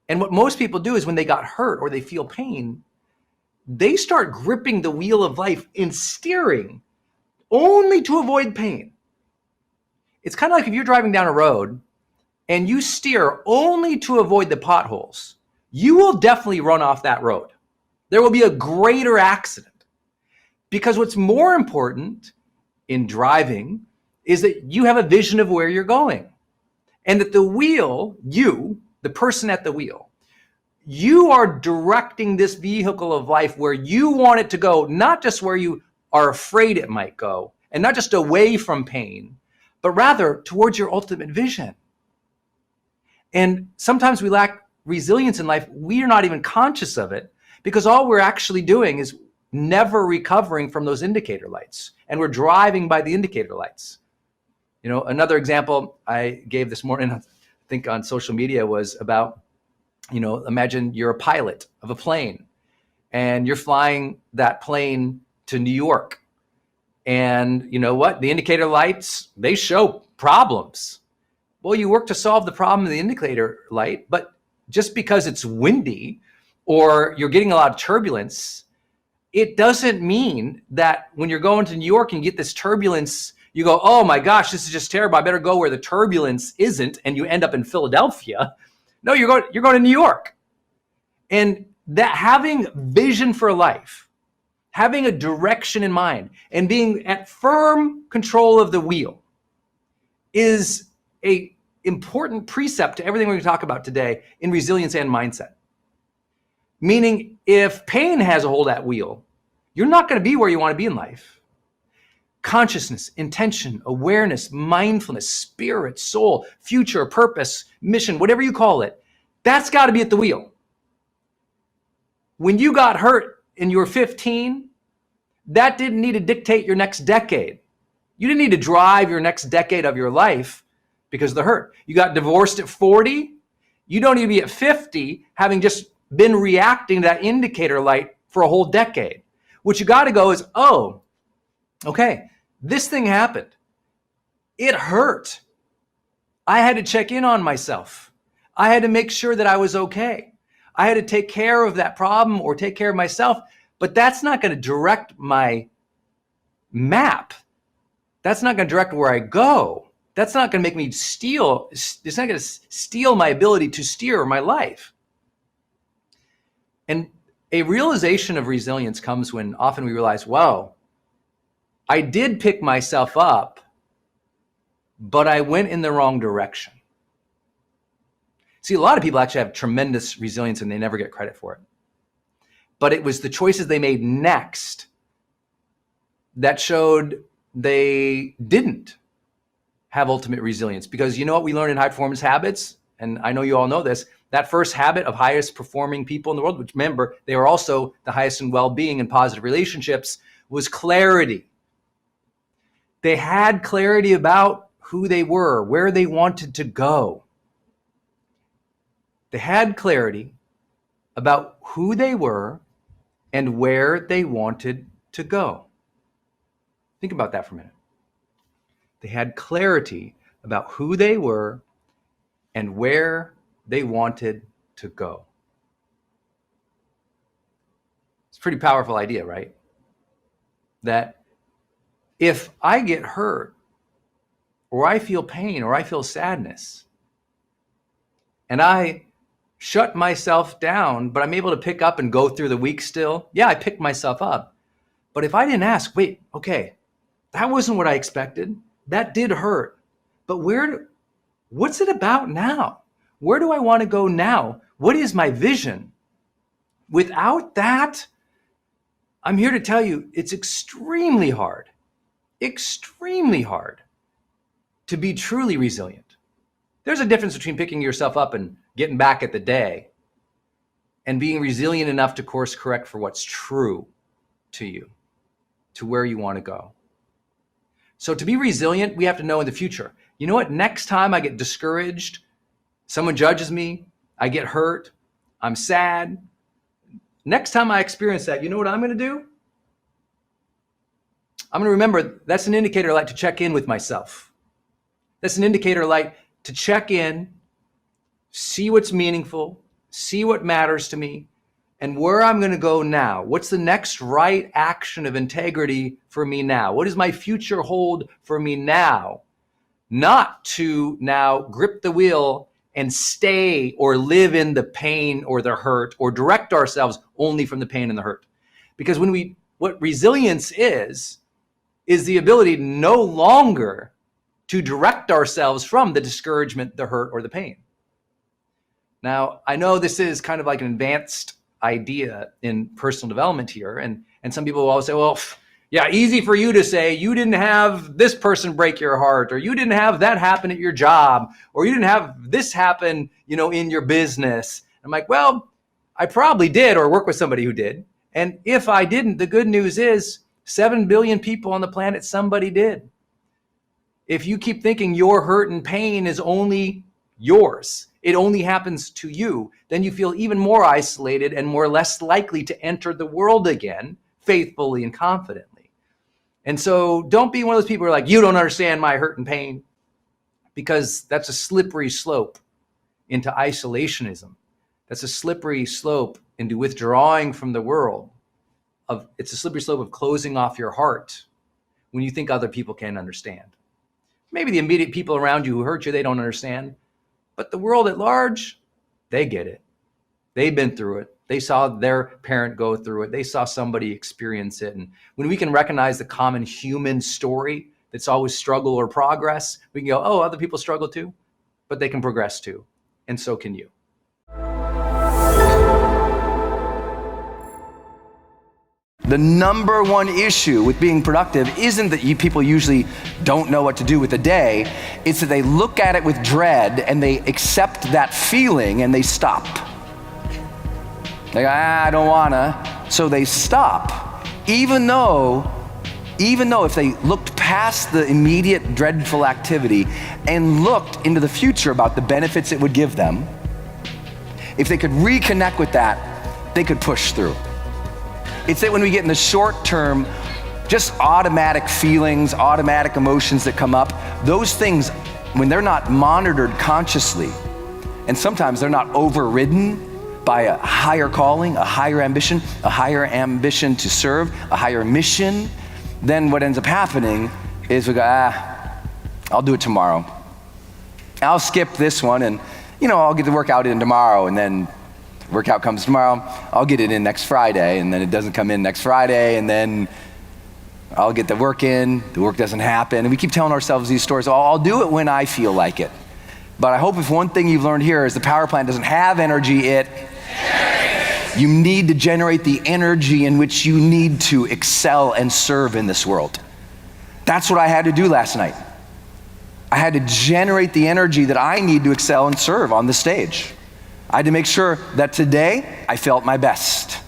And what most people do is when they got hurt or they feel pain, they start gripping the wheel of life and steering only to avoid pain. It's kind of like if you're driving down a road and you steer only to avoid the potholes, you will definitely run off that road. There will be a greater accident, because what's more important in driving is that you have a vision of where you're going, and that the wheel, the person at the wheel, you are directing this vehicle of life where you want it to go, not just where you are afraid it might go, and not just away from pain, but rather towards your ultimate vision. And sometimes we lack resilience in life. We are not even conscious of it, because all we're actually doing is never recovering from those indicator lights, and we're driving by the indicator lights. Another example I gave this morning, I think on social media, was about, imagine you're a pilot of a plane and you're flying that plane to New York. And you know what? The indicator lights, they show problems. Well, you work to solve the problem of the indicator light, but just because it's windy or you're getting a lot of turbulence it doesn't mean that when you're going to New York and you get this turbulence, you go, oh my gosh, this is just terrible. I better go where the turbulence isn't, and you end up in Philadelphia. No, you're going to New York. And that having vision for life, having a direction in mind, and being at firm control of the wheel is a important precept to everything we're going to talk about today in resilience and mindset. Meaning, if pain has a hold of that wheel, you're not going to be where you want to be in life. Consciousness, intention, awareness, mindfulness, spirit, soul, future, purpose, mission, whatever you call it, that's got to be at the wheel. When you got hurt and you were 15, that didn't need to dictate your next decade. You didn't need to drive your next decade of your life because of the hurt. You got divorced at 40. You don't need to be at 50 having just been reacting to that indicator light for a whole decade. What you got to go is, oh, okay, this thing happened. It hurt. I had to check in on myself. I had to make sure that I was okay. I had to take care of that problem or take care of myself, but that's not going to direct my map. That's not going to direct where I go. That's not going to make me steal. It's not going to steal my ability to steer my life. And a realization of resilience comes when often we realize, wow, I did pick myself up, but I went in the wrong direction. See, a lot of people actually have tremendous resilience and they never get credit for it. But it was the choices they made next that showed they didn't have ultimate resilience. Because you know what we learned in high performance habits? And I know you all know this. That first habit of highest performing people in the world, which remember, they were also the highest in well-being and positive relationships, was clarity. They had clarity about who they were, where they wanted to go. They had clarity about who they were and where they wanted to go. Think about that for a minute. They had clarity about who they were and where they wanted to go. It's a pretty powerful idea, right? That if I get hurt, or I feel pain, or I feel sadness, and I shut myself down, but I'm able to pick up and go through the week still. Yeah, I picked myself up. But if I didn't ask, wait, okay, that wasn't what I expected. That did hurt. But what's it about now? Where do I want to go now? What is my vision? Without that, I'm here to tell you, it's extremely hard to be truly resilient. There's a difference between picking yourself up and getting back at the day and being resilient enough to course correct for what's true to you, to where you want to go. So to be resilient, we have to know in the future, you know what? Next time I get discouraged, someone judges me, I get hurt, I'm sad. Next time I experience that, you know what I'm going to do? I'm going to remember that's an indicator light to check in with myself. That's an indicator light to check in, see what's meaningful, see what matters to me, and where I'm going to go now. What's the next right action of integrity for me now? What does my future hold for me now? Not to now grip the wheel and stay or live in the pain or the hurt or direct ourselves only from the pain and the hurt. Because what resilience is the ability no longer to direct ourselves from the discouragement, the hurt, or the pain. Now, I know this is kind of like an advanced idea in personal development here, and some people will always say, well, yeah, easy for you to say you didn't have this person break your heart, or you didn't have that happen at your job, or you didn't have this happen, in your business. I'm like, well, I probably did, or work with somebody who did. And if I didn't, the good news is 7 billion people on the planet, somebody did. If you keep thinking your hurt and pain is only yours, it only happens to you, then you feel even more isolated and less likely to enter the world again faithfully and confidently. And so don't be one of those people who are like, you don't understand my hurt and pain, because that's a slippery slope into isolationism. That's a slippery slope into withdrawing from the world. it's a slippery slope of closing off your heart when you think other people can't understand. Maybe the immediate people around you who hurt you, they don't understand. But the world at large, they get it. They've been through it. They saw their parent go through it. They saw somebody experience it. And when we can recognize the common human story that's always struggle or progress, we can go, oh, other people struggle too, but they can progress too. And so can you. The number one issue with being productive isn't that people usually don't know what to do with the day. It's that they look at it with dread and they accept that feeling and they stop. They go, I don't wanna. So they stop. Even though if they looked past the immediate dreadful activity and looked into the future about the benefits it would give them, if they could reconnect with that, they could push through. It's that when we get in the short term, just automatic feelings, automatic emotions that come up, those things, when they're not monitored consciously, and sometimes they're not overridden by a higher calling, a higher ambition to serve, a higher mission, then what ends up happening is we go, I'll do it tomorrow. I'll skip this one and, I'll get the workout in tomorrow, and then workout comes tomorrow, I'll get it in next Friday, and then it doesn't come in next Friday, and then I'll get the work in, the work doesn't happen, and we keep telling ourselves these stories, I'll do it when I feel like it. But I hope if one thing you've learned here is the power plant doesn't have energy, it generates. You need to generate the energy in which you need to excel and serve in this world. That's what I had to do last night. I had to generate the energy that I need to excel and serve on the stage. I had to make sure that today I felt my best.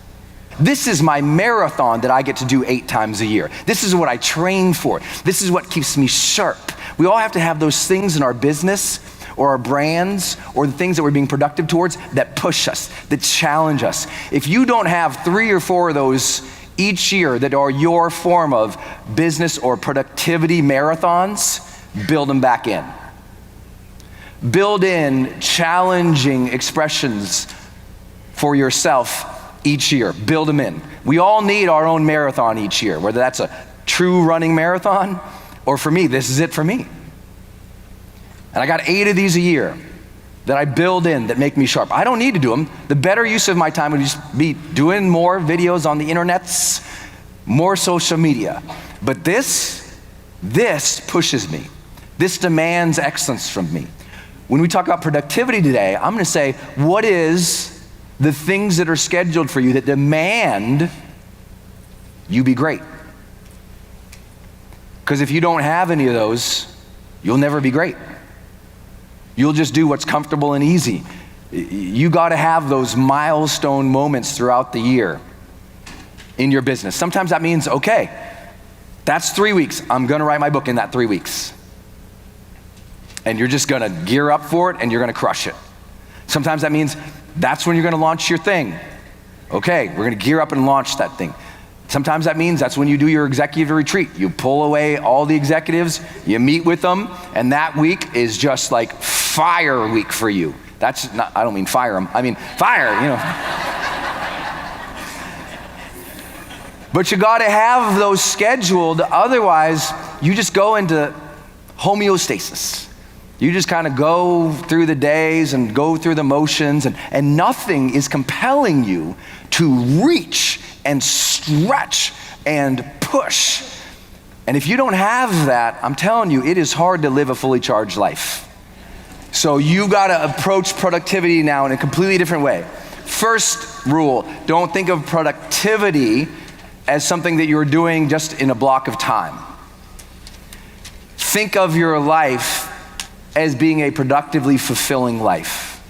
This is my marathon that I get to do 8 times a year. This is what I train for. This is what keeps me sharp. We all have to have those things in our business or our brands or the things that we're being productive towards that push us, that challenge us. If you don't have 3 or 4 of those each year that are your form of business or productivity marathons, build them back in. Build in challenging expressions for yourself each year. Build them in. We all need our own marathon each year, whether that's a true running marathon or for me, this is it for me. And I got 8 of these a year that I build in that make me sharp. I don't need to do them. The better use of my time would just be doing more videos on the internets, more social media. But this pushes me. This demands excellence from me. When we talk about productivity today, I'm going to say, what is the things that are scheduled for you that demand you be great? Because if you don't have any of those, you'll never be great. You'll just do what's comfortable and easy. You got to have those milestone moments throughout the year in your business. Sometimes that means, okay, that's 3 weeks. I'm going to write my book in that 3 weeks. And you're just gonna gear up for it and you're gonna crush it. Sometimes that means that's when you're gonna launch your thing. Okay, we're gonna gear up and launch that thing. Sometimes that means that's when you do your executive retreat. You pull away all the executives, you meet with them, and that week is just like fire week for you. That's not, I don't mean fire them, I mean fire, But you gotta have those scheduled, otherwise you just go into homeostasis. You just kind of go through the days and go through the motions, and nothing is compelling you to reach and stretch and push. And if you don't have that, I'm telling you, it is hard to live a fully charged life. So you got to approach productivity now in a completely different way. First rule, don't think of productivity as something that you're doing just in a block of time. Think of your life as being a productively fulfilling life.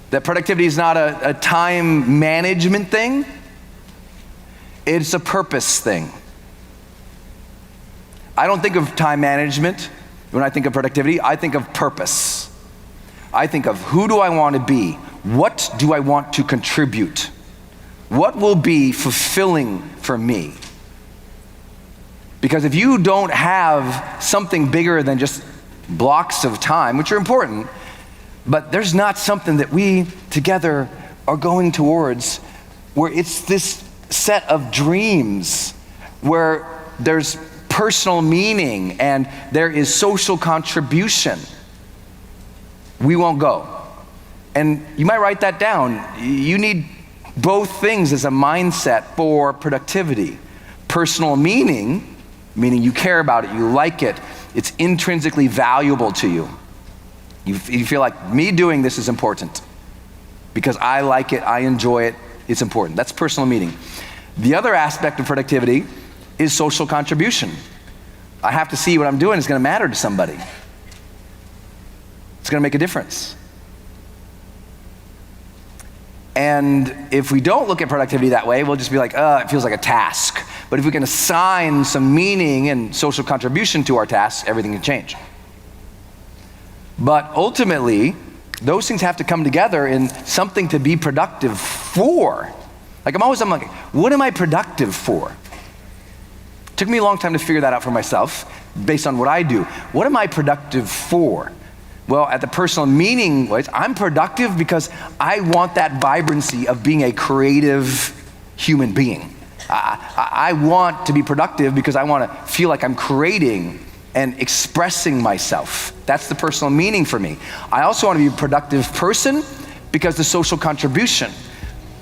That productivity is not a time management thing, it's a purpose thing. I don't think of time management when I think of productivity, I think of purpose. I think of who do I want to be? What do I want to contribute? What will be fulfilling for me? Because if you don't have something bigger than just blocks of time, which are important, but there's not something that we together are going towards where it's this set of dreams where there's personal meaning and there is social contribution, we won't go. And you might write that down. You need both things as a mindset for productivity. Personal meaning, meaning you care about it, you like it, it's intrinsically valuable to you. You feel like me doing this is important because I like it, I enjoy it, it's important. That's personal meaning. The other aspect of productivity is social contribution. I have to see what I'm doing is going to matter to somebody. It's going to make a difference. And if we don't look at productivity that way, we'll just be like, it feels like a task. But if we can assign some meaning and social contribution to our tasks, everything can change. But ultimately, those things have to come together in something to be productive for. Like I'm like, what am I productive for? It took me a long time to figure that out for myself based on what I do. What am I productive for? Well, at the personal meaning ways, I'm productive because I want that vibrancy of being a creative human being. I want to be productive because I want to feel like I'm creating and expressing myself. That's the personal meaning for me. I also want to be a productive person because the social contribution.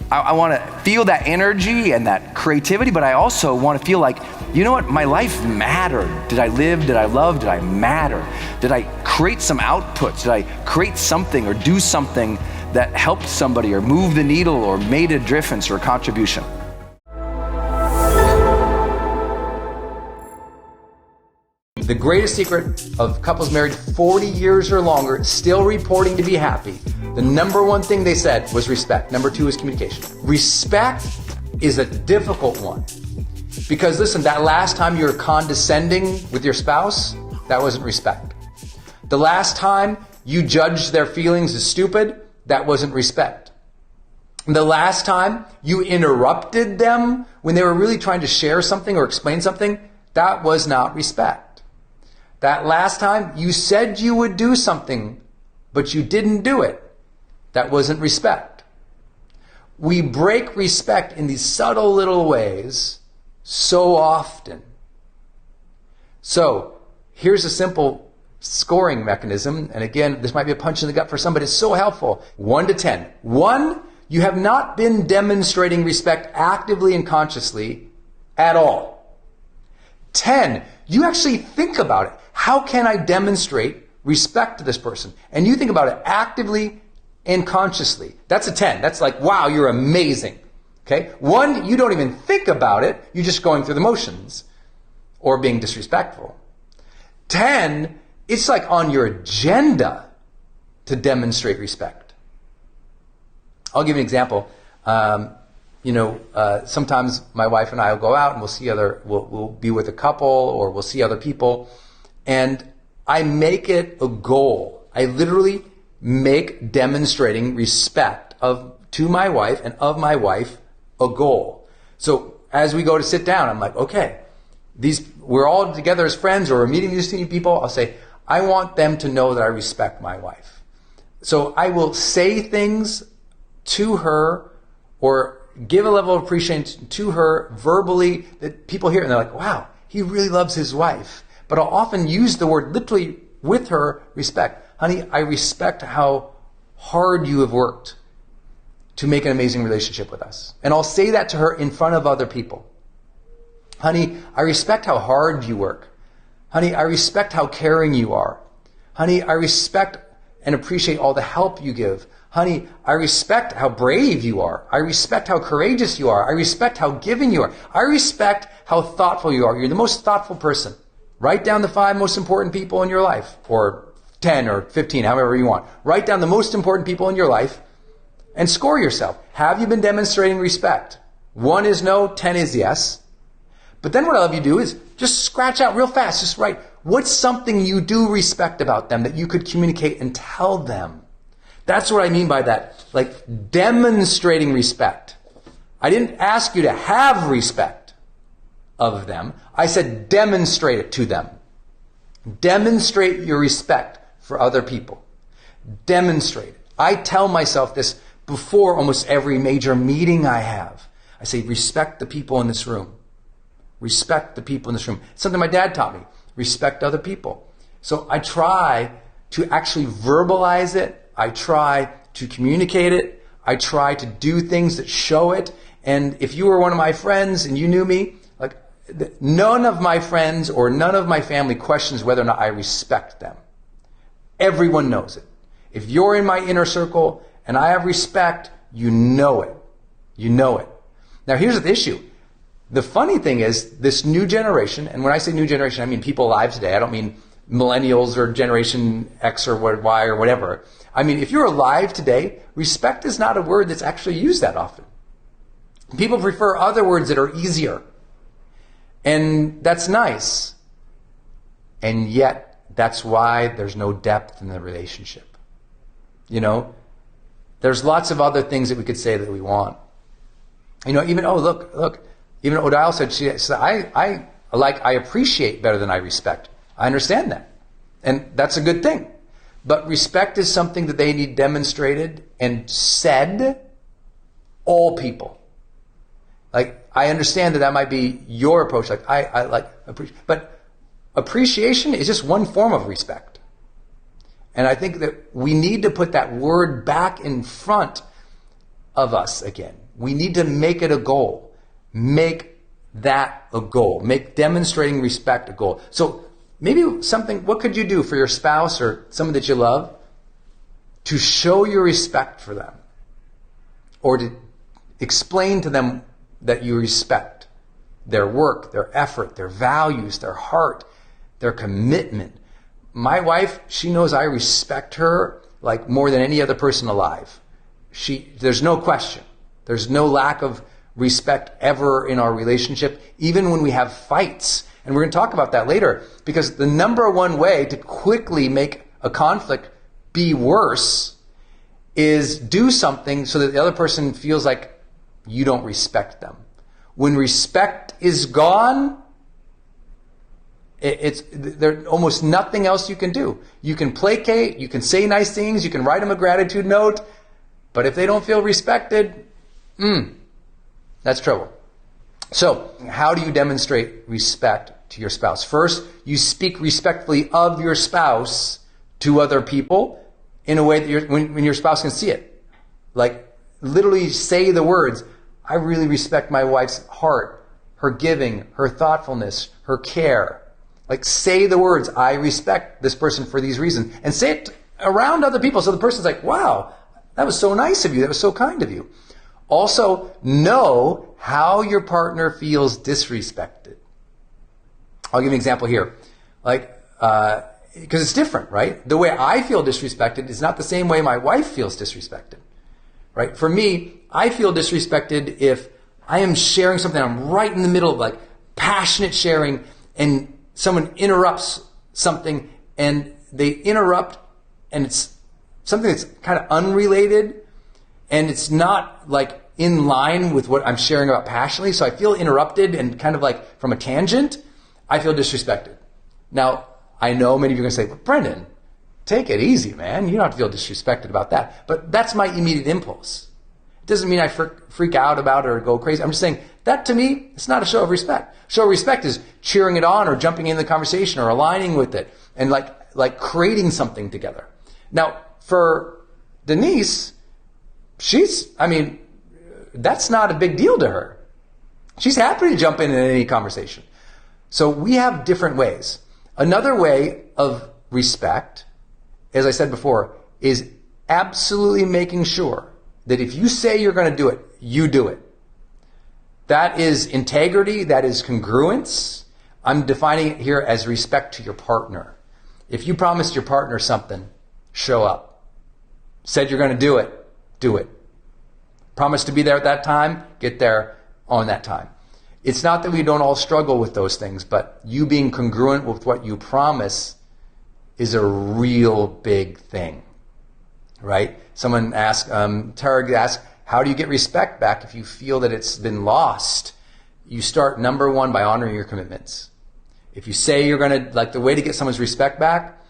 I want to feel that energy and that creativity, but I also want to feel like, you know what, my life mattered. Did I live? Did I love? Did I matter? Did I create some outputs? Did I create something or do something that helped somebody or moved the needle or made a difference or a contribution? The greatest secret of couples married 40 years or longer still reporting to be happy, the number one thing they said was respect. Number two is communication. Respect is a difficult one. Because listen, that last time you were condescending with your spouse, that wasn't respect. The last time you judged their feelings as stupid, that wasn't respect. The last time you interrupted them when they were really trying to share something or explain something, that was not respect. That last time you said you would do something, but you didn't do it, that wasn't respect. We break respect in these subtle little ways so often. So here's a simple scoring mechanism. And again, this might be a punch in the gut for some, but it's so helpful. 1 to 10. 1, you have not been demonstrating respect actively and consciously at all. 10, you actually think about it. How can I demonstrate respect to this person? And you think about it actively and consciously. That's a 10. That's like, wow, you're amazing. Okay? 1, you don't even think about it. You're just going through the motions or being disrespectful. 10, it's like on your agenda to demonstrate respect. I'll give you an example. Sometimes my wife and I will go out and we'll be with a couple or we'll see other people. And I make it a goal. I literally make demonstrating respect to my wife and of my wife a goal. So as we go to sit down, I'm like, okay, we're all together as friends or we're meeting these new people. I'll say, I want them to know that I respect my wife. So I will say things to her or give a level of appreciation to her verbally that people hear and they're like, wow, he really loves his wife. But I'll often use the word literally with her, respect. Honey, I respect how hard you have worked to make an amazing relationship with us. And I'll say that to her in front of other people. Honey, I respect how hard you work. Honey, I respect how caring you are. Honey, I respect and appreciate all the help you give. Honey, I respect how brave you are. I respect how courageous you are. I respect how giving you are. I respect how thoughtful you are. You're the most thoughtful person. Write down the 5 most important people in your life, or 10 or 15, however you want. Write down the most important people in your life and score yourself. Have you been demonstrating respect? 1 is no, 10 is yes. But then what I'll have you do is just scratch out real fast. Just write, what's something you do respect about them that you could communicate and tell them? That's what I mean by that, like demonstrating respect. I didn't ask you to have respect of them. I said demonstrate it to them. Demonstrate your respect for other people. Demonstrate it. I tell myself this before almost every major meeting I have. I say, respect the people in this room. Respect the people in this room. It's something my dad taught me. Respect other people. So I try to actually verbalize it. I try to communicate it. I try to do things that show it. And if you were one of my friends and you knew me, like, none of my friends or none of my family questions whether or not I respect them. Everyone knows it. If you're in my inner circle and I have respect, you know it. You know it. Now here's the issue. The funny thing is this new generation, and when I say new generation, I mean people alive today. I don't mean millennials or Generation X or Y or whatever. I mean, if you're alive today, respect is not a word that's actually used that often. People prefer other words that are easier. And that's nice. And yet, that's why there's no depth in the relationship. You know, there's lots of other things that we could say that we want. You know, even, oh, look, even Odile said, she said, I appreciate better than I respect. I understand that. And that's a good thing. But respect is something that they need demonstrated and said, all people. Like, I understand that might be your approach. Like, I like, but appreciation is just one form of respect. And I think that we need to put that word back in front of us again. We need to make it a goal. Make that a goal. Make demonstrating respect a goal. So maybe something, what could you do for your spouse or someone that you love to show your respect for them? Or to explain to them that you respect their work, their effort, their values, their heart, their commitment. My wife, she knows I respect her like more than any other person alive. There's no question. There's no lack of respect ever in our relationship, even when we have fights. And we're going to talk about that later, because the number one way to quickly make a conflict be worse is do something so that the other person feels like you don't respect them. When respect is gone, there's almost nothing else you can do. You can placate, you can say nice things, you can write them a gratitude note, but if they don't feel respected, that's trouble. So, how do you demonstrate respect to your spouse? First, you speak respectfully of your spouse to other people in a way that when your spouse can see it. Like, literally say the words, I really respect my wife's heart, her giving, her thoughtfulness, her care. Like, say the words, I respect this person for these reasons. And say it around other people so the person's like, wow, that was so nice of you. That was so kind of you. Also, know how your partner feels disrespected. I'll give you an example here. Like, because it's different, right? The way I feel disrespected is not the same way my wife feels disrespected, right? For me, I feel disrespected if I am sharing something, I'm right in the middle of like passionate sharing, and someone interrupts something, and they interrupt, and it's something that's kind of unrelated, and it's not like in line with what I'm sharing about passionately, so I feel interrupted and kind of like from a tangent, I feel disrespected. Now, I know many of you are going to say, well, Brendon, take it easy, man. You don't have to feel disrespected about that. But that's my immediate impulse. It doesn't mean I freak out about it or go crazy. I'm just saying that to me, it's not a show of respect. Show of respect is cheering it on or jumping in the conversation or aligning with it and like creating something together. Now, for Denise, that's not a big deal to her. She's happy to jump in any conversation. So we have different ways. Another way of respect, as I said before, is absolutely making sure that if you say you're going to do it, you do it. That is integrity. That is congruence. I'm defining it here as respect to your partner. If you promised your partner something, show up. Said you're going to do it, do it. Promise to be there at that time, get there on that time. It's not that we don't all struggle with those things, but you being congruent with what you promise is a real big thing, right? Someone asked, Tarek asked, how do you get respect back if you feel that it's been lost? You start, number one, by honoring your commitments. If you say you're going to, like the way to get someone's respect back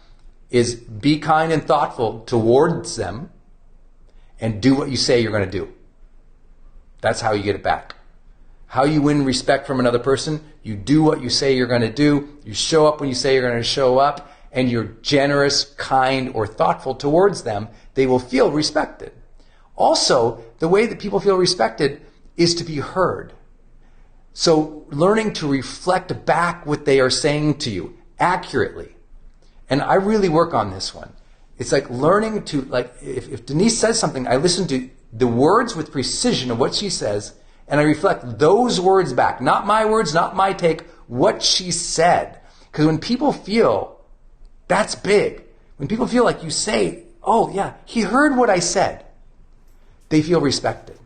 is be kind and thoughtful towards them and do what you say you're going to do. That's how you get it back. How you win respect from another person, you do what you say you're going to do, you show up when you say you're going to show up, and you're generous, kind, or thoughtful towards them, they will feel respected. Also, the way that people feel respected is to be heard. So learning to reflect back what they are saying to you accurately. And I really work on this one. It's like learning to, like, if Denise says something, I listen to the words with precision of what she says, and I reflect those words back. Not my words, not my take, what she said. Because when people feel, that's big. When people feel like you say, oh yeah, he heard what I said, they feel respected.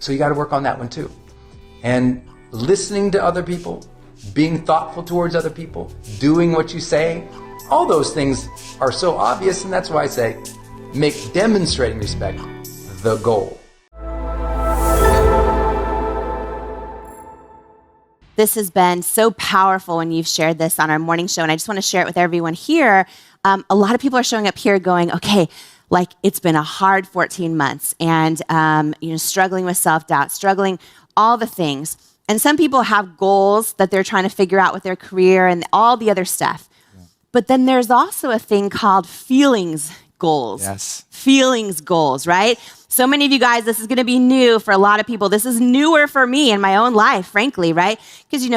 So you got to work on that one too. And listening to other people, being thoughtful towards other people, doing what you say, all those things are so obvious, and that's why I say make demonstrating respect the goal. This has been so powerful when you've shared this on our morning show, and I just want to share it with everyone here. A lot of people are showing up here going, okay, like it's been a hard 14 months and struggling with self-doubt, struggling all the things. And some people have goals that they're trying to figure out with their career and all the other stuff. Yeah. But then there's also a thing called feelings goals. Yes. Feelings goals, right? So many of you guys, this is going to be new for a lot of people. This is newer for me in my own life, frankly, right? Because,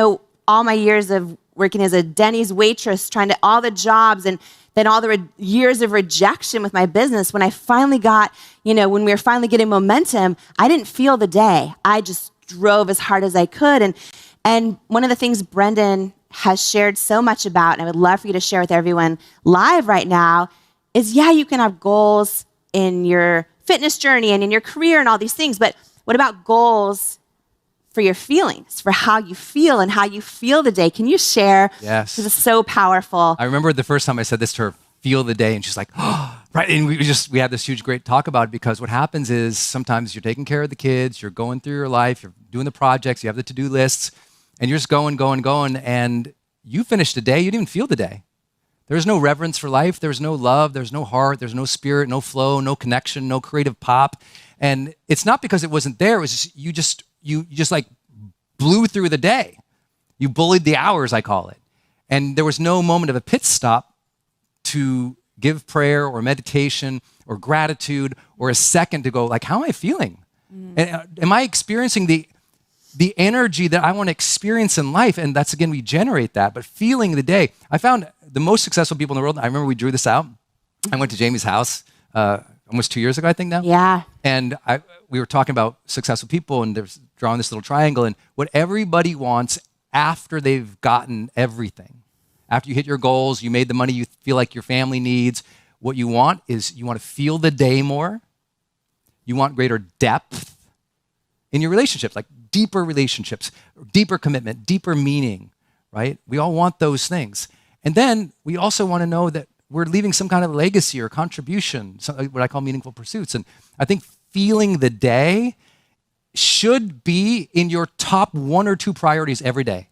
all my years of working as a Denny's waitress, trying to all the jobs and then all the years of rejection with my business, when I finally got, when we were finally getting momentum, I didn't feel the day. I just drove as hard as I could. And one of the things Brendon has shared so much about, and I would love for you to share with everyone live right now, is you can have goals in your fitness journey and in your career and all these things, but what about goals for your feelings, for how you feel and how you feel the day? Can you share? Yes. This is so powerful. I remember the first time I said this to her, feel the day, and she's like, oh, right. And we had this huge, great talk about it, because what happens is sometimes you're taking care of the kids, you're going through your life, you're doing the projects, you have the to-do lists, and you're just going, and you finish the day, you didn't even feel the day. There's no reverence for life, there's no love, there's no heart, there's no spirit, no flow, no connection, no creative pop. And it's not because it wasn't there, it was just, you just like blew through the day. You bullied the hours, I call it. And there was no moment of a pit stop to give prayer or meditation or gratitude or a second to go, like, how am I feeling? And am I experiencing the energy that I want to experience in life? And that's, again, we generate that, but feeling the day. I found the most successful people in the world, I remember we drew this out. I went to Jamie's house almost 2 years ago, I think now. Yeah. And we were talking about successful people, and there's drawing this little triangle, and what everybody wants after they've gotten everything. After you hit your goals, you made the money you feel like your family needs, what you want is you want to feel the day more. You want greater depth in your relationships, like deeper relationships, deeper commitment, deeper meaning, right? We all want those things. And then we also want to know that we're leaving some kind of legacy or contribution, what I call meaningful pursuits. And I think feeling the day should be in your top 1 or 2 priorities every day.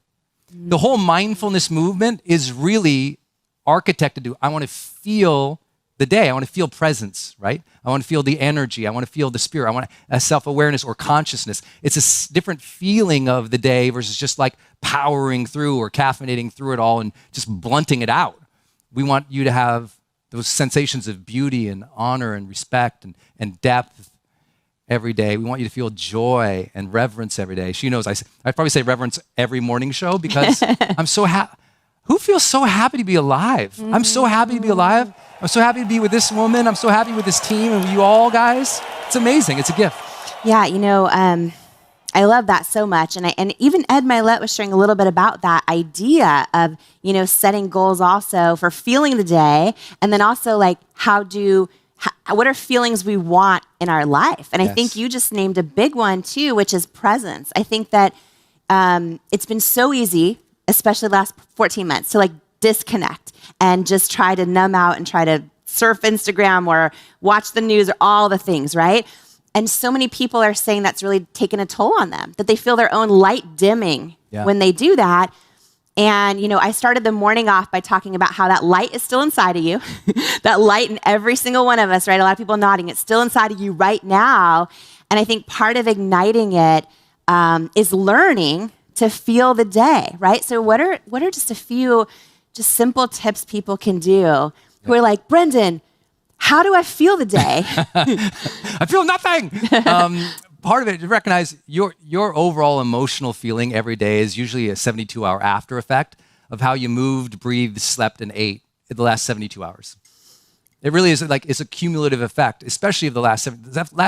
The whole mindfulness movement is really architected to, I want to feel the day. I want to feel presence, right? I want to feel the energy. I want to feel the spirit. I want a self-awareness or consciousness. It's a different feeling of the day versus just like powering through or caffeinating through it all and just blunting it out. We want you to have those sensations of beauty and honor and respect and depth every day. We want you to feel joy and reverence every day. She knows I probably say reverence every morning show because I'm so happy. Who feels so happy to be alive? Mm-hmm. I'm so happy to be alive. I'm so happy to be with this woman. I'm so happy with this team and with you all guys. It's amazing. It's a gift. Yeah, I love that so much. And even Ed Milet was sharing a little bit about that idea of, setting goals also for feeling the day, and then also like what are feelings we want in our life? And yes. I think you just named a big one too, which is presence. I think that it's been so easy, especially the last 14 months, to like disconnect and just try to numb out and try to surf Instagram or watch the news or all the things, right? And so many people are saying that's really taken a toll on them, that they feel their own light dimming when they do that. And, I started the morning off by talking about how that light is still inside of you, that light in every single one of us, right? A lot of people nodding. It's still inside of you right now. And I think part of igniting it is learning to feel the day, right? So what are just a few just simple tips people can do who are like, Brendon, how do I feel the day? I feel nothing. Part of it, recognize your overall emotional feeling every day is usually a 72-hour after effect of how you moved, breathed, slept, and ate in the last 72 hours. It really is like it's a cumulative effect, especially of the last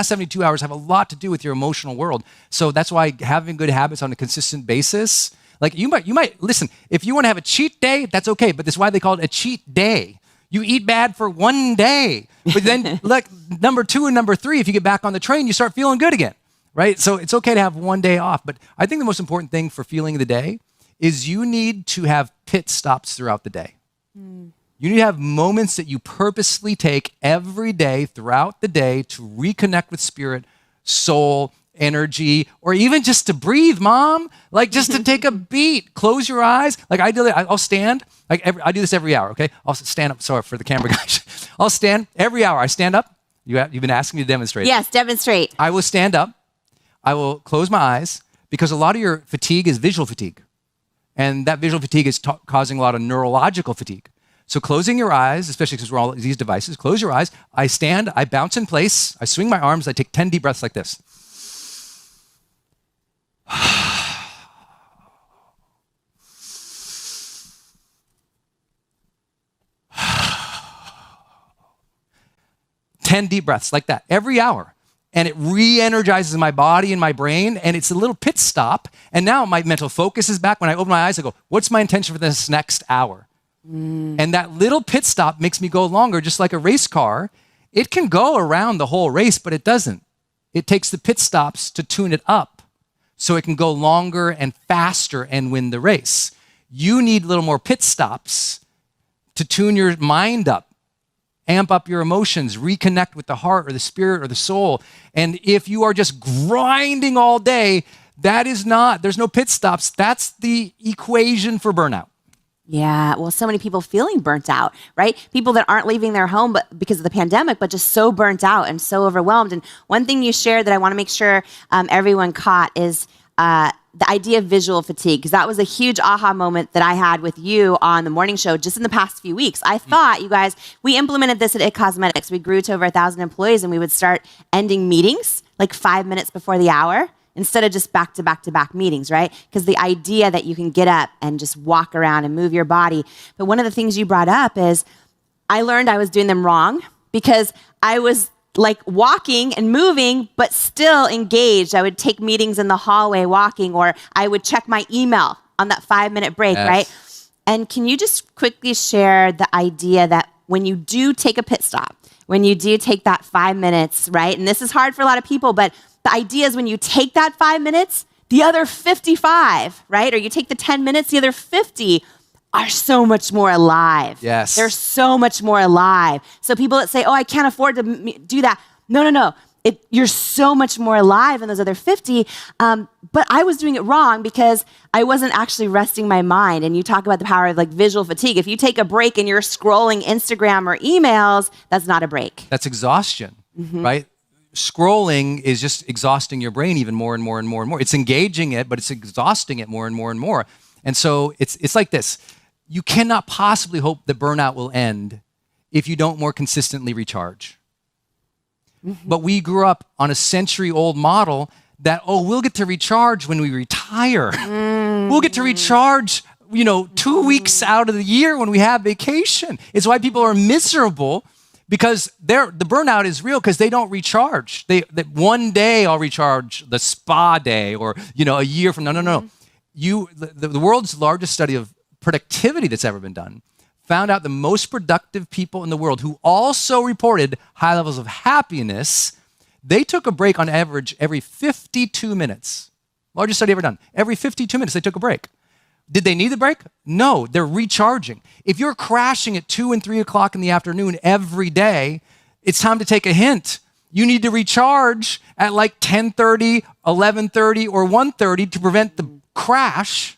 72 hours have a lot to do with your emotional world. So that's why having good habits on a consistent basis, like you might listen, if you want to have a cheat day, that's okay, but that's why they call it a cheat day. You eat bad for one day, but then like number 2 and number 3, if you get back on the train, you start feeling good again, right? So it's okay to have one day off, but I think the most important thing for feeling the day is you need to have pit stops throughout the day. You need to have moments that you purposely take every day throughout the day to reconnect with spirit, soul, energy, or even just to breathe, Mom. Like just to take a beat, close your eyes. Like I'll stand. Like I do this every hour. Okay, I'll stand up. Sorry for the camera guys. I'll stand every hour. I stand up. You've been asking me to demonstrate. Yes, demonstrate. I will stand up. I will close my eyes because a lot of your fatigue is visual fatigue, and that visual fatigue is causing a lot of neurological fatigue. So closing your eyes, especially because we're all these devices, close your eyes. I stand, I bounce in place, I swing my arms, I take 10 deep breaths like this. 10 deep breaths like that every hour. And it re-energizes my body and my brain, and it's a little pit stop. And now my mental focus is back. When I open my eyes, I go, what's my intention for this next hour? And that little pit stop makes me go longer, just like a race car. It can go around the whole race, but it doesn't. It takes the pit stops to tune it up so it can go longer and faster and win the race. You need a little more pit stops to tune your mind up, amp up your emotions, reconnect with the heart or the spirit or the soul. And if you are just grinding all day, there's no pit stops. That's the equation for burnout. Yeah, well, so many people feeling burnt out, right? People that aren't leaving their home but because of the pandemic, but just so burnt out and so overwhelmed. And one thing you shared that I want to make sure everyone caught is the idea of visual fatigue, because that was a huge aha moment that I had with you on the morning show just in the past few weeks. I thought, you guys, we implemented this at It Cosmetics. We grew to over 1,000 employees, and we would start ending meetings like 5 minutes before the hour, instead of just back-to-back-to-back meetings, right? Because the idea that you can get up and just walk around and move your body. But one of the things you brought up is I learned I was doing them wrong because I was like walking and moving, but still engaged. I would take meetings in the hallway walking, or I would check my email on that 5-minute break, yes. Right? And can you just quickly share the idea that when you do take a pit stop, when you do take that 5 minutes, right? And this is hard for a lot of people, but the idea is when you take that 5 minutes, the other 55, right? Or you take the 10 minutes, the other 50 are so much more alive. Yes. They're so much more alive. So people that say, oh, I can't afford to do that. No. You're so much more alive than those other 50. But I was doing it wrong because I wasn't actually resting my mind. And you talk about the power of like visual fatigue. If you take a break and you're scrolling Instagram or emails, that's not a break. That's exhaustion, right? Scrolling is just exhausting your brain even more and more and more and more. It's engaging it, but it's exhausting it more and more and more. And so it's like this. You cannot possibly hope that burnout will end if you don't more consistently recharge. But we grew up on a century-old model that, we'll get to recharge when we retire. We'll get to recharge, 2 weeks out of the year when we have vacation. It's why people are miserable, because the burnout is real because they don't recharge. That one day I'll recharge, the spa day, or a year from no. The world's largest study of productivity that's ever been done found out the most productive people in the world who also reported high levels of happiness, they took a break on average every 52 minutes. Largest study ever done. Every 52 minutes they took a break. Did they need the break? No, they're recharging. If you're crashing at 2 and 3 o'clock in the afternoon every day, it's time to take a hint. You need to recharge at like 10:30, 11:30, or 1:30 to prevent the crash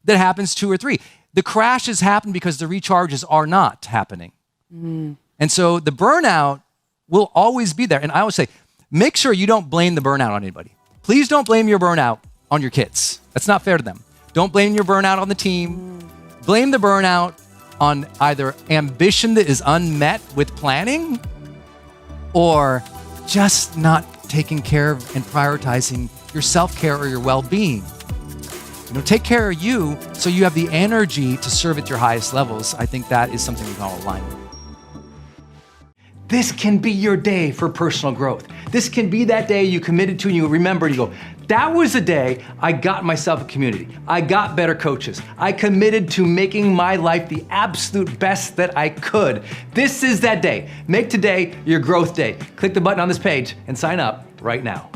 that happens 2 or 3. The crashes happen because the recharges are not happening. And so the burnout will always be there. And I always say, make sure you don't blame the burnout on anybody. Please don't blame your burnout on your kids. That's not fair to them. Don't blame your burnout on the team. Blame the burnout on either ambition that is unmet with planning or just not taking care of and prioritizing your self-care or your well-being. Take care of you so you have the energy to serve at your highest levels. I think that is something we call alignment. This can be your day for personal growth. This can be that day you committed to and you remember and you go, that was the day I got myself a community. I got better coaches. I committed to making my life the absolute best that I could. This is that day. Make today your growth day. Click the button on this page and sign up right now.